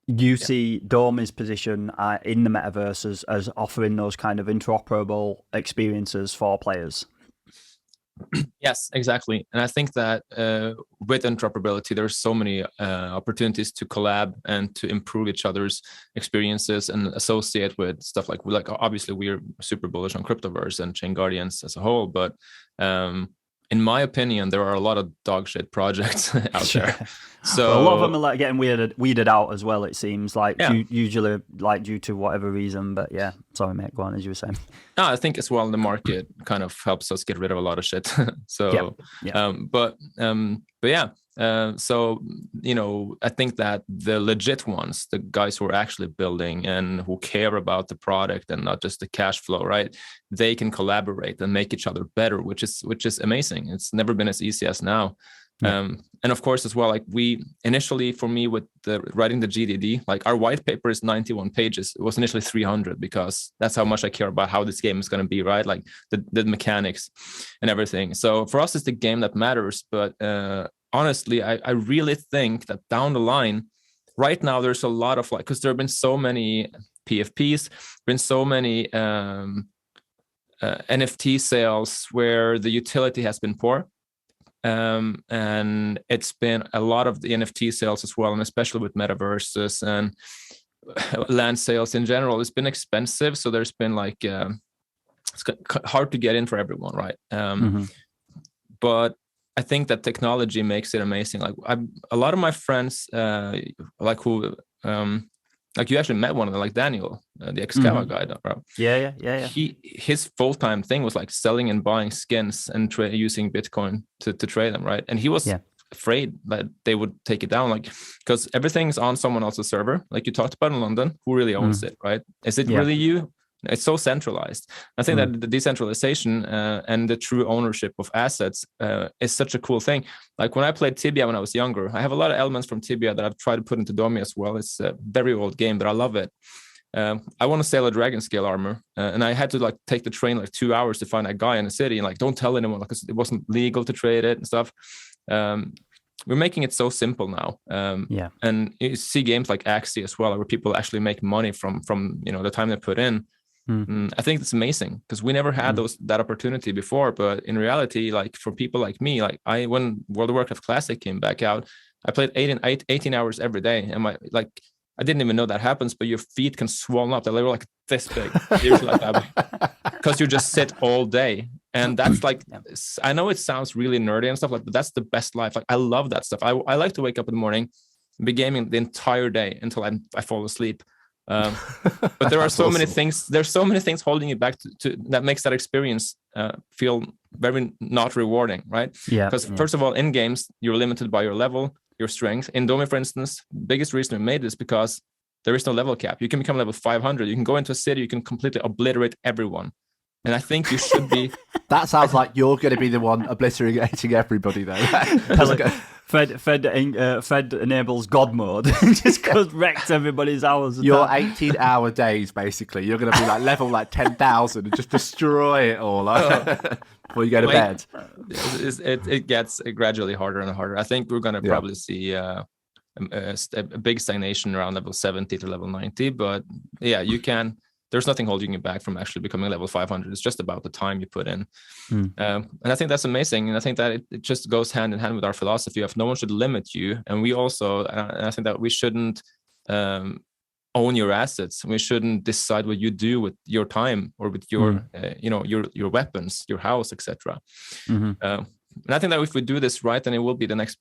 you see Domi's position in the metaverse as offering those kind of interoperable experiences for players. Yes, exactly. And I think that with interoperability, there's so many opportunities to collab and to improve each other's experiences and associate with stuff like obviously we're super bullish on Cryptoverse and ChainGuardians as a whole, but in my opinion, there are a lot of dog shit projects out there. So well, a lot of them are like getting weeded out as well. It seems like yeah. usually like due to whatever reason. But yeah, sorry, mate. Go on, as you were saying. No, I think as well the market kind of helps us get rid of a lot of shit. So, yeah. But yeah. So I think that the legit ones, the guys who are actually building and who care about the product and not just the cash flow, right? They can collaborate and make each other better, which is amazing. It's never been as easy as now. Yeah. And of course, as well, like we initially, for me, with writing the GDD, like our white paper is 91 pages. It was initially 300 because that's how much I care about how this game is going to be, right? Like the mechanics and everything. So for us, it's the game that matters. But honestly, I really think that down the line, right now, there's a lot of because there have been so many PFPs, been so many NFT sales where the utility has been poor. And it's been a lot of the NFT sales as well, and especially with metaverses and land sales in general, it's been expensive. So there's been it's hard to get in for everyone, right? But I think that technology makes it amazing. Like a lot of my friends, like you actually met one of them, like Daniel, the Excava guy, bro. Yeah. His full-time thing was like selling and buying skins and using Bitcoin to trade them, right? And he was afraid that they would take it down, like because everything's on someone else's server, like you talked about in London. Who really owns it, right? Is it really you? It's so centralized. I think that the decentralization and the true ownership of assets is such a cool thing. Like when I played Tibia when I was younger, I have a lot of elements from Tibia that I've tried to put into Domi as well. It's a very old game, but I love it. I want to sell a dragon scale armor, and I had to take the train 2 hours to find a guy in the city and don't tell anyone because it wasn't legal to trade it and stuff. We're making it so simple now. And you see games like Axie as well, where people actually make money from the time they put in. I think it's amazing because we never had that opportunity before. But in reality, for people like me, when World of Warcraft Classic came back out, I played 18 hours every day, and I didn't even know that happens. But your feet can swell up; they were this big, because you just sit all day, and that's I know it sounds really nerdy and stuff but that's the best life. I love that stuff. I like to wake up in the morning, be gaming the entire day until I fall asleep. But there are so many things. There's so many things holding you back to that makes that experience feel very not rewarding, right? Because first of all, in games you're limited by your level, your strength. In Domi, for instance, biggest reason we made this because there is no level cap. You can become level 500. You can go into a city. You can completely obliterate everyone. And I think you should be. That sounds like you're going to be the one obliterating everybody, though. Fed enables God mode and just goes wrecks everybody's hours. Your 18-hour days, basically. You're going to be level 10,000 and just destroy it all before you go to bed. It gets gradually harder and harder. I think we're going to probably see a big stagnation around level 70 to level 90. But yeah, you can. There's nothing holding you back from actually becoming level 500. It's just about the time you put in. And I think that's amazing. And I think that it just goes hand in hand with our philosophy of no one should limit you. And we also, and I think that we shouldn't own your assets. We shouldn't decide what you do with your time or with your, your weapons, your house, etc. And I think that if we do this right, then it will be the next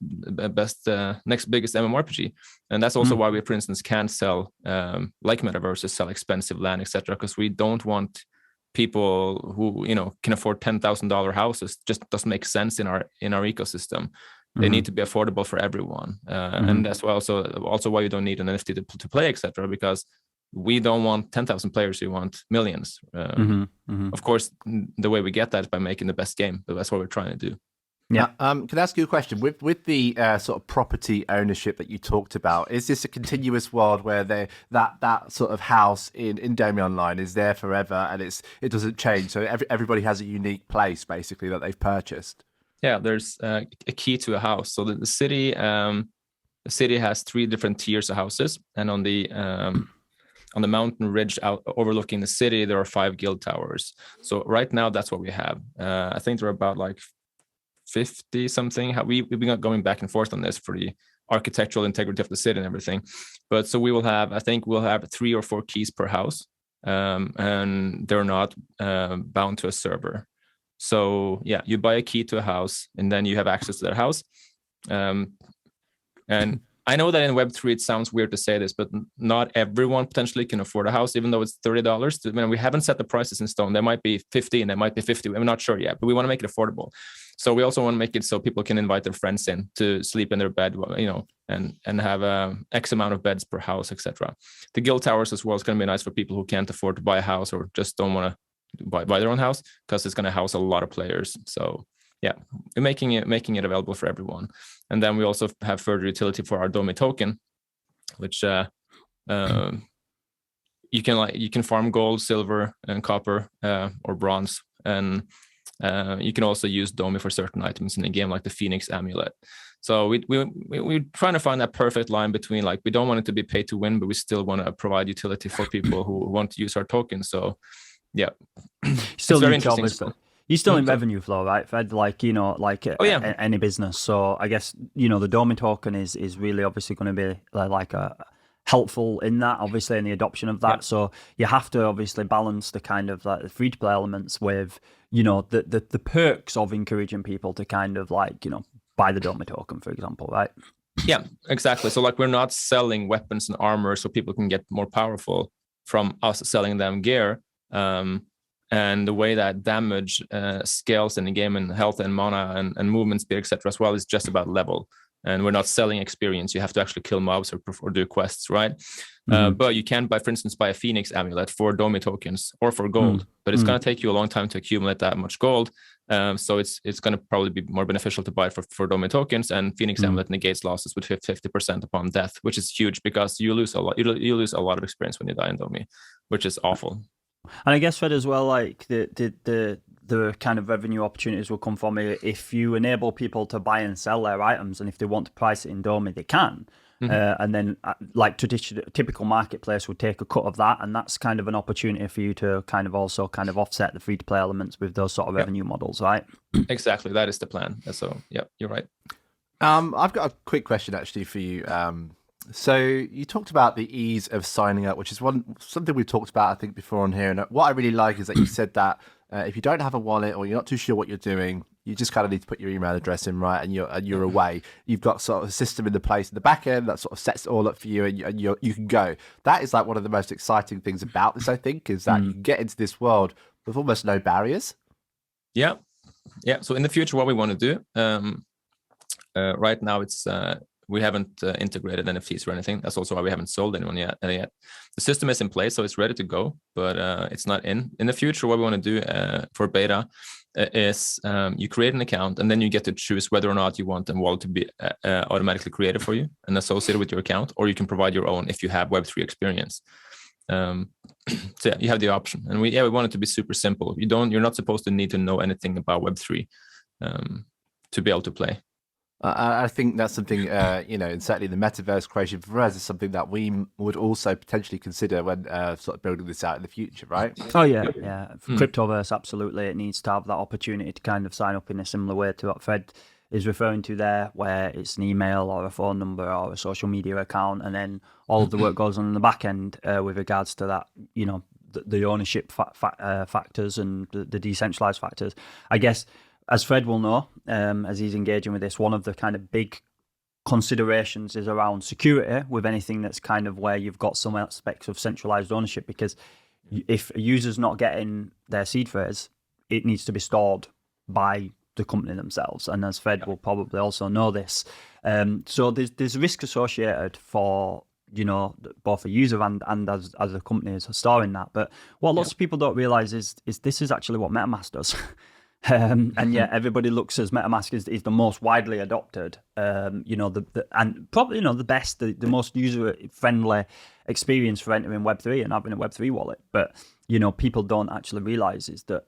biggest MMORPG. And that's also why we, for instance, can't sell like metaverses, sell expensive land, etc. Because we don't want people who can afford $10,000 houses. Just doesn't make sense in our ecosystem. They need to be affordable for everyone, and that's why also why you don't need an NFT to play, etc. Because we don't want 10,000 players. We want millions. Of course, the way we get that is by making the best game. But that's what we're trying to do. Yeah. Can I ask you a question? With the sort of property ownership that you talked about, is this a continuous world where that sort of house in Domi Online is there forever and it doesn't change? So everybody has a unique place basically that they've purchased. Yeah, there's a key to a house. So the city has 3 different tiers of houses, and on the mountain ridge overlooking the city, there are 5 guild towers. So right now, that's what we have. I think there are about 50 something. How we've been going back and forth on this for the architectural integrity of the city and everything. But so I think we'll have 3 or 4 keys per house, and they're not bound to a server. So yeah, you buy a key to a house and then you have access to that house. And I know that in Web3 it sounds weird to say this, but not everyone potentially can afford a house, even though it's $30. When we haven't set the prices in stone, there might be 15, there might be 50. I'm not sure yet, but we want to make it affordable. So we also want to make it so people can invite their friends in to sleep in their bed, and have X amount of beds per house, etc. The guild towers as well is going to be nice for people who can't afford to buy a house or just don't want to buy their own house, because it's going to house a lot of players. So yeah, we're making it available for everyone. And then we also have further utility for our Domi token, which you can farm gold, silver, and copper, or bronze, and you can also use Domi for certain items in the game, like the Phoenix amulet. So we're trying to find that perfect line between, like, we don't want it to be pay to win, but we still want to provide utility for people who want to use our tokens. So yeah, still very interesting. You're still in revenue flow, right, Fred? Like, any business. So I guess, the Domi token is really obviously going to be like a helpful in that, obviously, in the adoption of that. Yeah. So you have to obviously balance the kind of like the free to play elements with, the perks of encouraging people to kind of like, buy the Domi token, for example, right? Yeah, exactly. So like, we're not selling weapons and armor so people can get more powerful from us selling them gear. And the way that damage scales in the game, and health and mana and movement speed, etc., as well, is just about level. And we're not selling experience. You have to actually kill mobs or do quests, right? But you can for instance, buy a Phoenix amulet for Domi tokens or for gold. But it's going to take you a long time to accumulate that much gold. So it's going to probably be more beneficial to buy it for Domi tokens. And Phoenix amulet negates losses with 50% upon death, which is huge, because you lose a lot. You lose a lot of experience when you die in Domi, which is awful. And I guess, Fred, as well, like the kind of revenue opportunities will come from it if you enable people to buy and sell their items, and if they want to price it in Domi, they can. And then like typical marketplace would take a cut of that, and that's kind of an opportunity for you to kind of also kind of offset the free to play elements with those sort of revenue models, right? Exactly, that is the plan. So yeah, you're right. I've got a quick question actually for you. So you talked about the ease of signing up, which is something we've talked about, I think, before on here. And what I really like is that you said that if you don't have a wallet or you're not too sure what you're doing, you just kind of need to put your email address in, right? And you're away. You've got sort of a system in the place in the back end that sort of sets it all up for you, and you can go. That is like one of the most exciting things about this, I think, is that you can get into this world with almost no barriers. Yeah. So in the future, what we want to do, right now, it's we haven't integrated NFTs or anything. That's also why we haven't sold anyone yet. The system is in place, so it's ready to go, but it's not in. In the future, what we want to do for beta is you create an account, and then you get to choose whether or not you want a wallet to be automatically created for you and associated with your account, or you can provide your own if you have Web3 experience. So yeah, you have the option, and we want it to be super simple. You're not supposed to need to know anything about Web3 to be able to play. I think that's something, and certainly the metaverse creation for us is something that we would also potentially consider when sort of building this out in the future, right? Oh, yeah. Cryptoverse, absolutely. It needs to have that opportunity to kind of sign up in a similar way to what Fred is referring to there, where it's an email or a phone number or a social media account, and then all of the work goes on in the back end with regards to that, the ownership factors and the decentralized factors. I guess, as Fred will know, as he's engaging with this, one of the kind of big considerations is around security with anything that's kind of where you've got some aspects of centralized ownership, because if a user's not getting their seed phrase, it needs to be stored by the company themselves. And as Fred will probably also know this, so there's risk associated for both a user and as a company is storing that. But what lots of people don't realize is this is actually what MetaMask does. And yet everybody looks as MetaMask is the most widely adopted, and probably the best, the most user friendly experience for entering Web3 and having a Web3 wallet. But people don't actually realize is that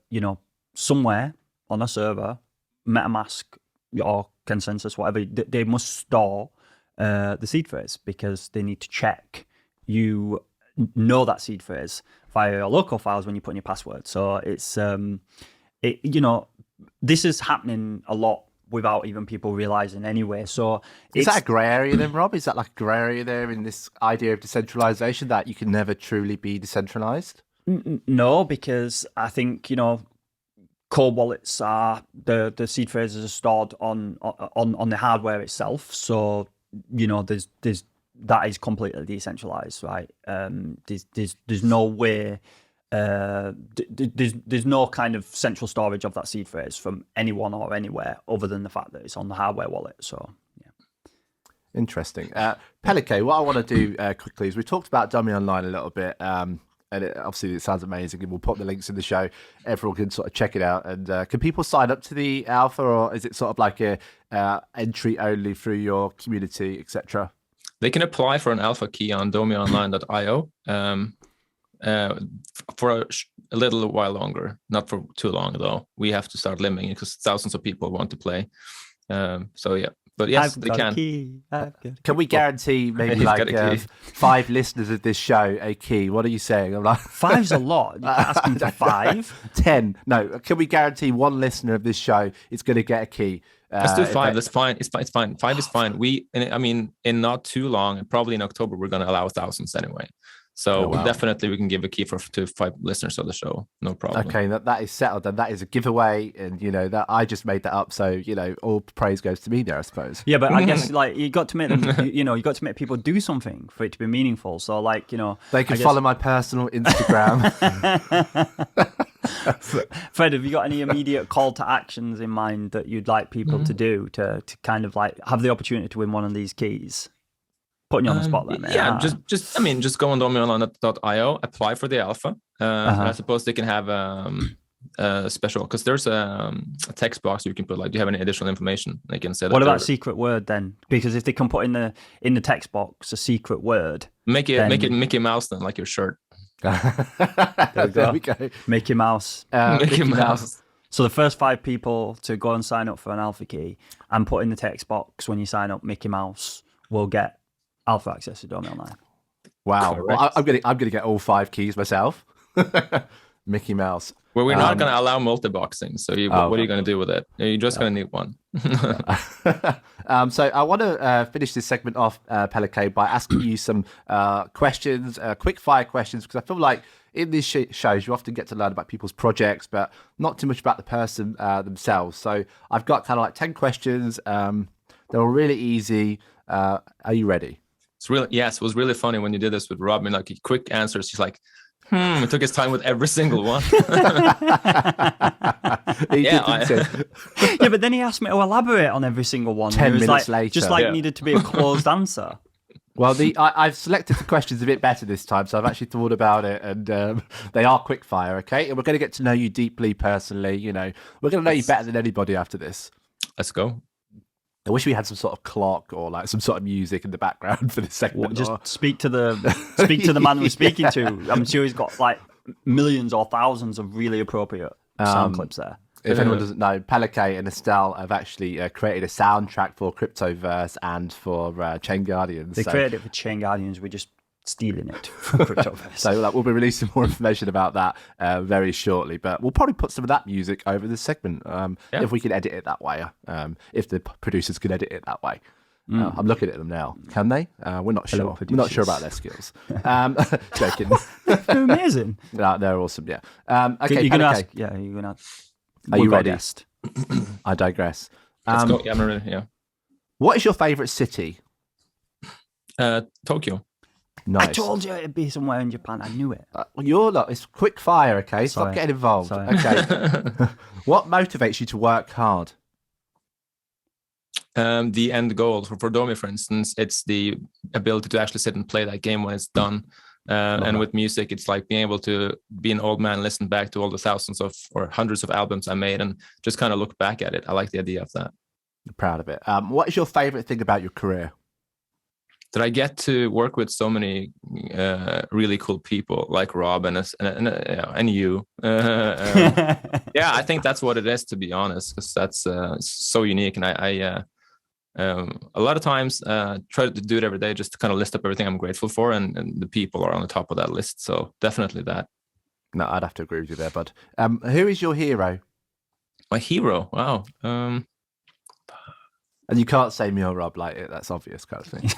somewhere on a server, MetaMask or Consensus, whatever, they must store the seed phrase, because they need to check you know that seed phrase via your local files when you put in your password. So it's this is happening a lot without even people realizing anyway. So is that a grey area then, Rob? Is that like a grey area there in this idea of decentralization, that you can never truly be decentralized? No, because I think, cold wallets are the seed phrases are stored on the hardware itself. So there's that is completely decentralized, right? There's no way. There's no kind of central storage of that seed phrase from anyone or anywhere other than the fact that it's on the hardware wallet. So yeah, interesting. PelleK, what I want to do quickly is we talked about Domi Online a little bit, and obviously it sounds amazing, and we'll put the links in the show. Everyone can sort of check it out. And can people sign up to the alpha, or is it sort of like a entry only through your community, etc.? They can apply for an alpha key on domionline.io. For a little while longer, not for too long though. We have to start limiting it because thousands of people want to play. So yeah, but yes, they can. Can we guarantee maybe like 5 listeners of this show a key? What are you saying? I'm like 5's a lot. You're asking for 5? 10? No. Can we guarantee one listener of this show is going to get a key? Let's do 5. That's fine. It's fine. 5 is fine. In not too long, probably in October, we're going to allow thousands anyway. So definitely we can give a key to 5 listeners of the show. No problem. Okay, that is settled. And that is a giveaway. And, that I just made that up. So, all praise goes to me there, I suppose. Yeah, but I guess, you got to make them, you got to make people do something for it to be meaningful. So, they can follow my personal Instagram. Fred, have you got any immediate call to actions in mind that you'd like people to do to kind of have the opportunity to win one of these keys? Putting you on the spot there, man. Yeah, just go on domionline.io, apply for the alpha. And I suppose they can have a special, because there's a text box you can put, do you have any additional information? They can say that. What about secret word then? Because if they can put in the text box a secret word, make it Mickey Mouse then, like your shirt. There we go. Mickey Mouse. Mickey Mouse. So the first 5 people to go and sign up for an alpha key and put in the text box when you sign up Mickey Mouse will get alpha access to Domi Online. Wow. Well, I'm gonna get all 5 keys myself. Mickey Mouse. Well, we're not going to allow multi-boxing. So what are you going to do with it? You're just going to need one. So I want to finish this segment off, Pella K, by asking you some questions, quick fire questions, because I feel like in these shows you often get to learn about people's projects, but not too much about the person themselves. So I've got kind of like 10 questions. They're all really easy. Are you ready? It was really funny when you did this with Robbie. Quick answers. He's like, it took his time with every single one. Yeah, but then he asked me to elaborate on every single one. 10 minutes later. Just needed to be a closed answer. Well, I've selected the questions a bit better this time, so I've actually thought about it, and they are quick fire, okay? And we're going to get to know you deeply, personally. We're going to know you better than anybody after this. Let's go. I wish we had some sort of clock or some sort of music in the background for this segment. Just speak to the man we're speaking to. I'm sure he's got millions or thousands of really appropriate sound clips there. If anyone doesn't know, Pella K and Estelle have actually created a soundtrack for Cryptoverse and for ChainGuardians. They created it for ChainGuardians. We're just stealing it from Cryptoverse. So we'll be releasing more information about that very shortly, but we'll probably put some of that music over the segment if we can edit it that way, if the producers can edit it that way. I'm looking at them now. Can they? We're not sure. We're not sure about their skills. Joking. They're amazing. No, they're awesome, yeah. Okay, you're going to ask. Yeah, you're going to Are you ready? I digress. Let's go. Yeah, I'm ready, yeah. What is your favourite city? Tokyo. Nice. I told you it'd be somewhere in Japan. I knew it. It's quick fire, okay? Stop getting involved. Sorry. Okay. What motivates you to work hard? The end goal for Domi, for instance, it's the ability to actually sit and play that game when it's done. And with music, it's like being able to be an old man, listen back to all the thousands of or hundreds of albums I made and just kind of look back at it. I like the idea of that. I'm proud of it. What is your favorite thing about your career? That I get to work with so many really cool people like Rob and you. Yeah, I think that's what it is, to be honest, because that's so unique. And I a lot of times try to do it every day, just to kind of list up everything I'm grateful for, and the people are on the top of that list. So definitely that. No, I'd have to agree with you there, bud. Who is your hero? My hero? Wow. And you can't say me or Rob, like that's obvious kind of thing.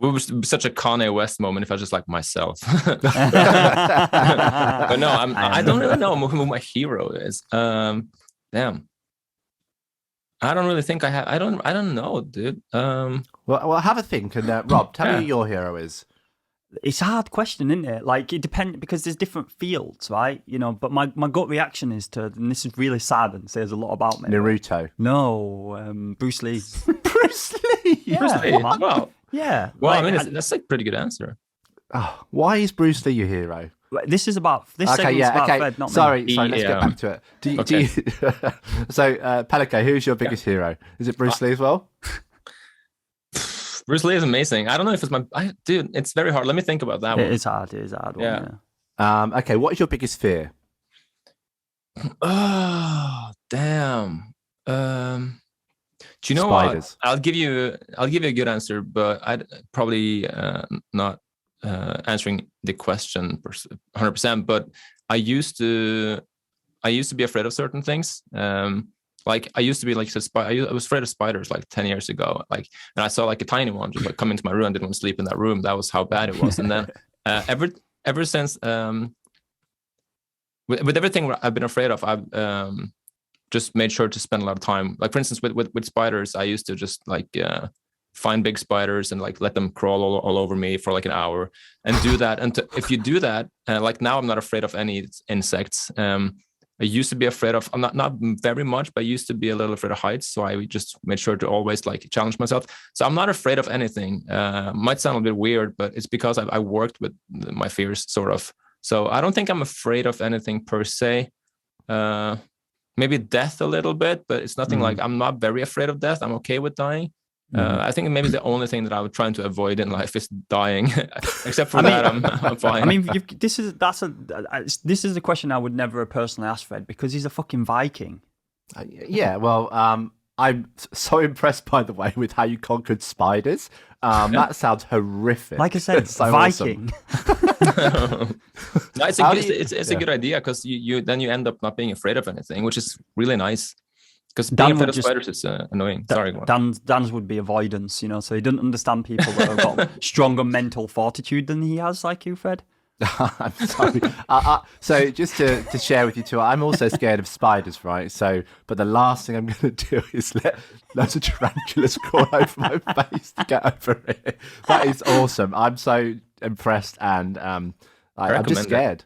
It was such a Kanye West moment if I was just like myself. But no, I don't really know who my hero is. Damn. I don't really think I have. I don't know, dude. Well, have a think, and Rob, tell me who your hero is. It's a hard question, isn't it? Like, it depends, because there's different fields, right? You know, but my gut reaction is to, and this is really sad and says a lot about me. Naruto. No, Bruce Lee. Bruce Lee. Yeah, Bruce Lee. Well, yeah. well, like, I mean, that's like a pretty good answer. Oh, why is Bruce Lee your hero? This is about this. Okay, yeah, about okay. Fred, not Sorry, me. let's get back to it. Do you, so, PelleK, who's your biggest hero? Is it Bruce Lee as well? Bruce Lee is amazing. I don't know if it's dude. It's very hard. Let me think about that one. It is hard. It is a hard one. Yeah. Okay. What is your biggest fear? Oh, damn. Do you know Spiders. what? I'll give you a good answer, but I'd probably not answering the question 100%. But I used to be afraid of certain things. Like I used to be like I was afraid of spiders like 10 years ago. Like, and I saw like a tiny one just like come into my room. I didn't want to sleep in that room. That was how bad it was. And then ever since with everything I've been afraid of, I've just made sure to spend a lot of time. Like for instance, with spiders, I used to just like find big spiders and like let them crawl all over me for like an hour and do that. And if you do that, like now I'm not afraid of any insects. I used to be afraid of, not very much, but I used to be a little afraid of heights. So I just made sure to always like challenge myself. So I'm not afraid of anything. Might sound a bit weird, but it's because I worked with my fears sort of. So I don't think I'm afraid of anything per se. Maybe death a little bit, but it's nothing like, I'm not very afraid of death. I'm okay with dying. I think maybe the only thing that I would try to avoid in life is dying. Except for I'm fine. I mean, this is a question I would never personally ask Fred, because he's a fucking Viking. Yeah, well, I'm so impressed, by the way, with how you conquered spiders. That sounds horrific. Like I said, so Viking. Awesome. No, it's a good idea, because you then you end up not being afraid of anything, which is really nice. Because being afraid of spiders is annoying. Sorry, Dan's would be avoidance, you know, so he doesn't understand people that have got stronger mental fortitude than he has, like you, Fred. I'm sorry. So just to share with you two, I'm also scared of spiders, right? So, but the last thing I'm going to do is let loads of tarantulas crawl over my face to get over it. That is awesome. I'm so impressed, and I'm just scared.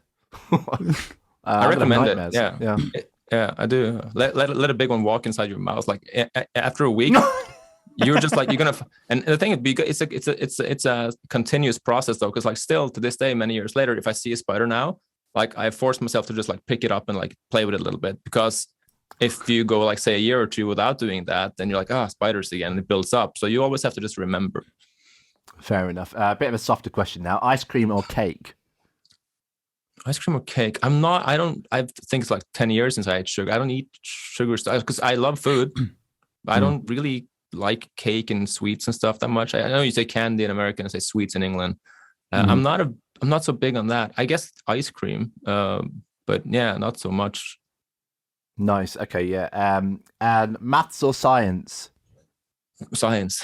I recommend it. Yeah. Yeah, I do. Let a big one walk inside your mouth. Like after a week, you're just like, you're gonna. And the thing is, it's a continuous process though, because like still to this day, many years later, if I see a spider now, like I force myself to just like pick it up and like play with it a little bit, because if you go like say a year or two without doing that, then you're like, spiders again, and it builds up. So you always have to just remember. Fair enough. A bit of a softer question now: ice cream or cake? Ice cream or cake? I think it's like 10 years since I ate sugar. I don't eat sugar stuff because I love food. I don't really like cake and sweets and stuff that much. I know you say candy in America and I say sweets in England. I'm not so big on that. I guess ice cream, but yeah, not so much. Nice. Okay. Yeah. And maths or science? Science.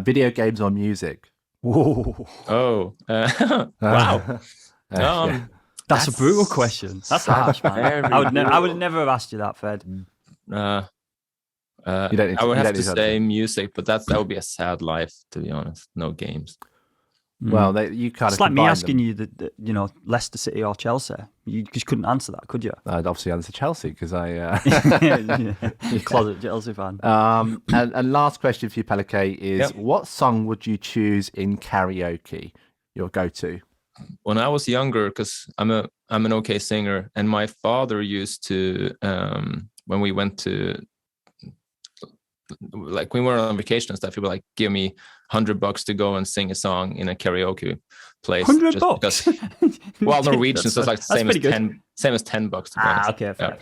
Video games or music? Whoa. Oh. Wow. That's a brutal question. That's harsh, man. I would never have asked you that, Fred. I would have to say music, but that would be a sad life, to be honest. No games. Well, you kind of. It's like me asking you that, you know, Leicester City or Chelsea. You just couldn't answer that, could you? I'd obviously answer Chelsea because I. Closet Chelsea fan. And last question for you, Pella K, is what song would you choose in karaoke? Your go-to? When I was younger, because I'm an okay singer, and my father used to when we went to, like, when we were on vacation and stuff, he would like give me $100 to go and sing a song in a karaoke place. $100? Because, well, Norwegian, so it's like same as $10 to be honest. Okay, fair.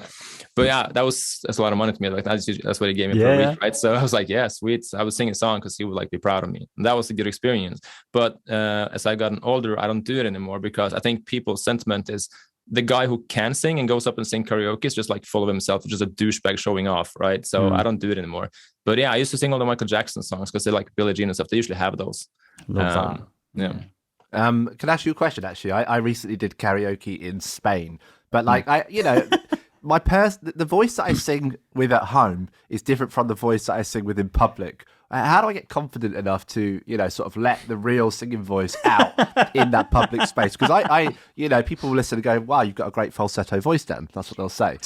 But yeah, that's a lot of money to me. Like that's what he gave me for a week, right? So I was like, yeah, sweet. I would sing a song because he would like be proud of me. And that was a good experience. But as I gotten older, I don't do it anymore because I think people's sentiment is the guy who can sing and goes up and sing karaoke is just like full of himself, just a douchebag showing off, right? So I don't do it anymore. But yeah, I used to sing all the Michael Jackson songs because they like Billie Jean and stuff. They usually have those. Love that. Yeah. Can I ask you a question? Actually, I recently did karaoke in Spain, but like the voice that I sing with at home is different from the voice that I sing with in public. How do I get confident enough to, sort of let the real singing voice out in that public space? Because I people will listen and go, "Wow, you've got a great falsetto voice, Dan." That's what they'll say.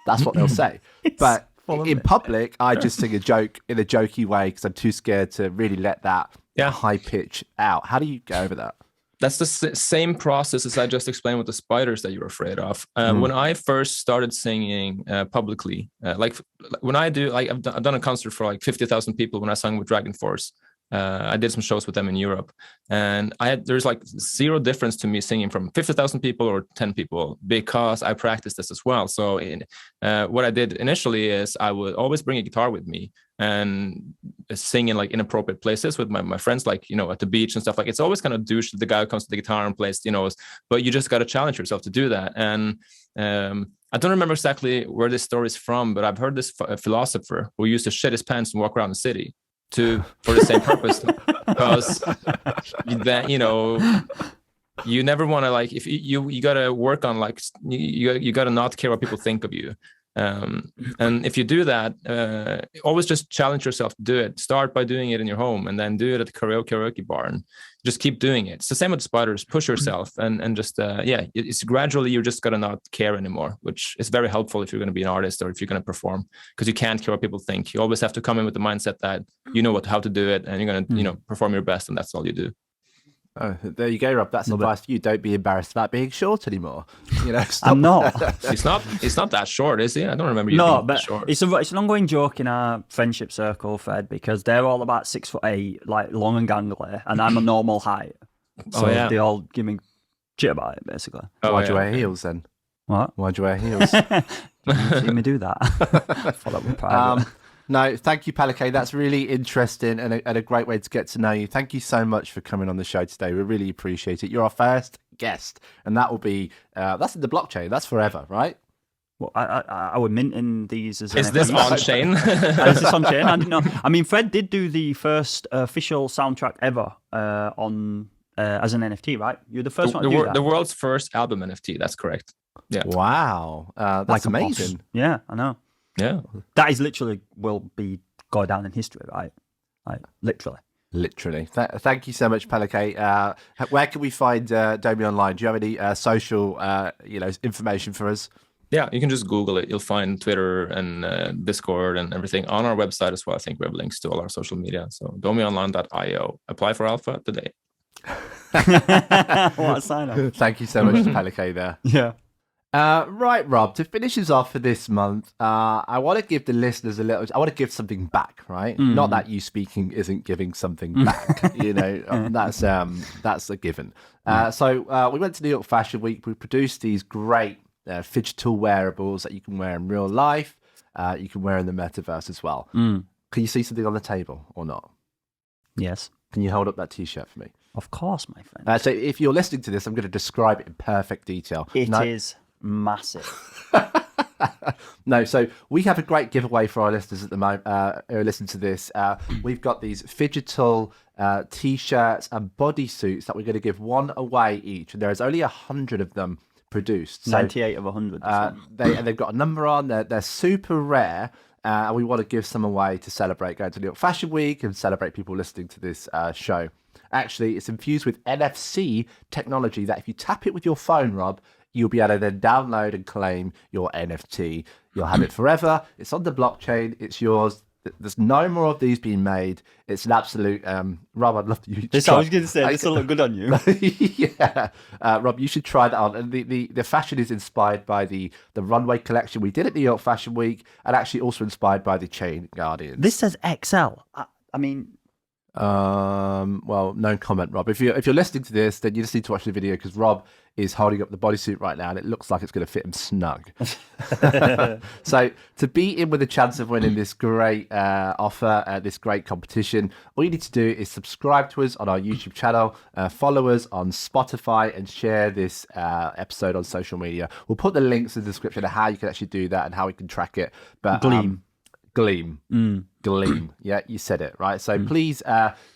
That's what they'll say. But in public, I just sing a joke in a jokey way because I'm too scared to really let that high pitch out. How do you get over that? That's the same process as I just explained with the spiders that you're afraid of. When I first started singing publicly, like when I do, like I've done a concert for like 50,000 people when I sang with Dragon Force. I did some shows with them in Europe, and there's like zero difference to me singing from 50,000 people or 10 people because I practiced this as well. So what I did initially is I would always bring a guitar with me and sing in like inappropriate places with my friends, like, at the beach and stuff. Like, it's always kind of douche the guy who comes to the guitar and plays, but you just got to challenge yourself to do that. And I don't remember exactly where this story is from, but I've heard this philosopher who used to shit his pants and walk around the city for the same purpose, because that, you never want to, like, if you got to work on, like, you got to not care what people think of you. And if you do that, always just challenge yourself to do it. Start by doing it in your home, and then do it at the karaoke bar, and just keep doing it. It's the same with spiders. Push yourself, and just it's gradually, you're just gonna not care anymore, which is very helpful if you're going to be an artist or if you're going to perform, because you can't care what people think. You always have to come in with the mindset that you know how to do it, and you're going to perform your best, and that's all you do. Oh, there you go, Rob. That's advice for you. Don't be embarrassed about being short anymore. I'm not. He's not that short, is he? I don't remember you being that short. It's an ongoing joke in our friendship circle, Fred, because they're all about 6'8", like long and gangly, and I'm a normal height. So they all give me shit about it, basically. Why'd you wear heels then? What? Why'd you wear heels? You see me do that. Follow me private. No, thank you, Pella K. That's really interesting and a great way to get to know you. Thank you so much for coming on the show today. We really appreciate it. You're our first guest, and that will be that's in the blockchain. That's forever, right? Well, I would mint in these as. Is this on chain? Is this on chain? I didn't know. I mean, Fred did do the first official soundtrack ever on as an NFT, right? You're the first one to do that. The world's first album NFT. That's correct. Yeah. Wow, that's like amazing. Boss. Yeah, I know. Yeah, that is literally will go down in history, right? Like literally. Thank you so much, Pella K. Where can we find Domi Online? Do you have any social information for us? Yeah, you can just Google it. You'll find Twitter and Discord and everything on our website as well. I think we have links to all our social media. So domionline.io. Apply for alpha today. What a sign up. Thank you so much to Pella K there. Yeah. Right, Rob, to finish us off for this month, I want to give the listeners I want to give something back, right? Not that you speaking isn't giving something back, that's a given. So we went to New York Fashion Week. We produced these great digital wearables that you can wear in real life. You can wear in the metaverse as well. Can you see something on the table or not? Yes. Can you hold up that T-shirt for me? Of course, my friend. So if you're listening to this, I'm going to describe it in perfect detail. It is massive. No, so we have a great giveaway for our listeners at the moment who are listening to this. We've got these digital T-shirts and bodysuits that we're going to give one away each, and there's only 100 of them produced. So, 98 of 100. They've got a number on. They're super rare. And we want to give some away to celebrate going to New York Fashion Week and celebrate people listening to this show. Actually, it's infused with NFC technology that if you tap it with your phone, Rob, you'll be able to then download and claim your NFT. You'll have it forever. It's on the blockchain. It's yours. There's no more of these being made. It's an absolute... Rob, I'd love you to this. I was going to say, this will look good on you. Yeah. Rob, you should try that on. And the fashion is inspired by the runway collection we did at New York Fashion Week, and actually also inspired by the ChainGuardians. This says XL. I mean... Well, no comment, Rob. If you're listening to this, then you just need to watch the video because Rob is holding up the bodysuit right now, and it looks like it's going to fit him snug. So to be in with a chance of winning this great offer, this great competition, all you need to do is subscribe to us on our YouTube channel, follow us on Spotify, and share this episode on social media. We'll put the links in the description of how you can actually do that and how we can track it. But Gleam. Yeah, you said it right. So please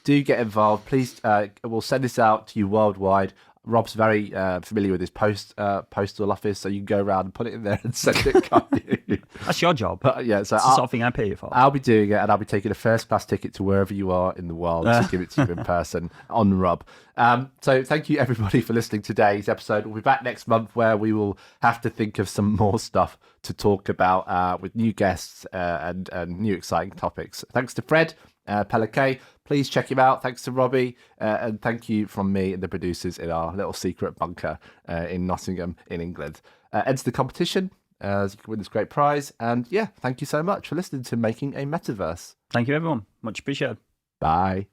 do get involved. Please, we'll send this out to you worldwide. Rob's very familiar with his postal office, so you can go around and put it in there and send it. Can't you? That's your job. Yeah, so it's the sort of thing I pay you for. I'll be doing it, and I'll be taking a first class ticket to wherever you are in the world to give it to you in person on Rob. So thank you everybody for listening to today's episode. We'll be back next month where we will have to think of some more stuff to talk about with new guests and new exciting topics. Thanks to Fred, Pella K. Please check him out. Thanks to Robbie, and thank you from me and the producers in our little secret bunker in Nottingham in England. Enter the competition as you can win this great prize. And yeah, thank you so much for listening to Making a Metaverse. Thank you, everyone. Much appreciated. Bye.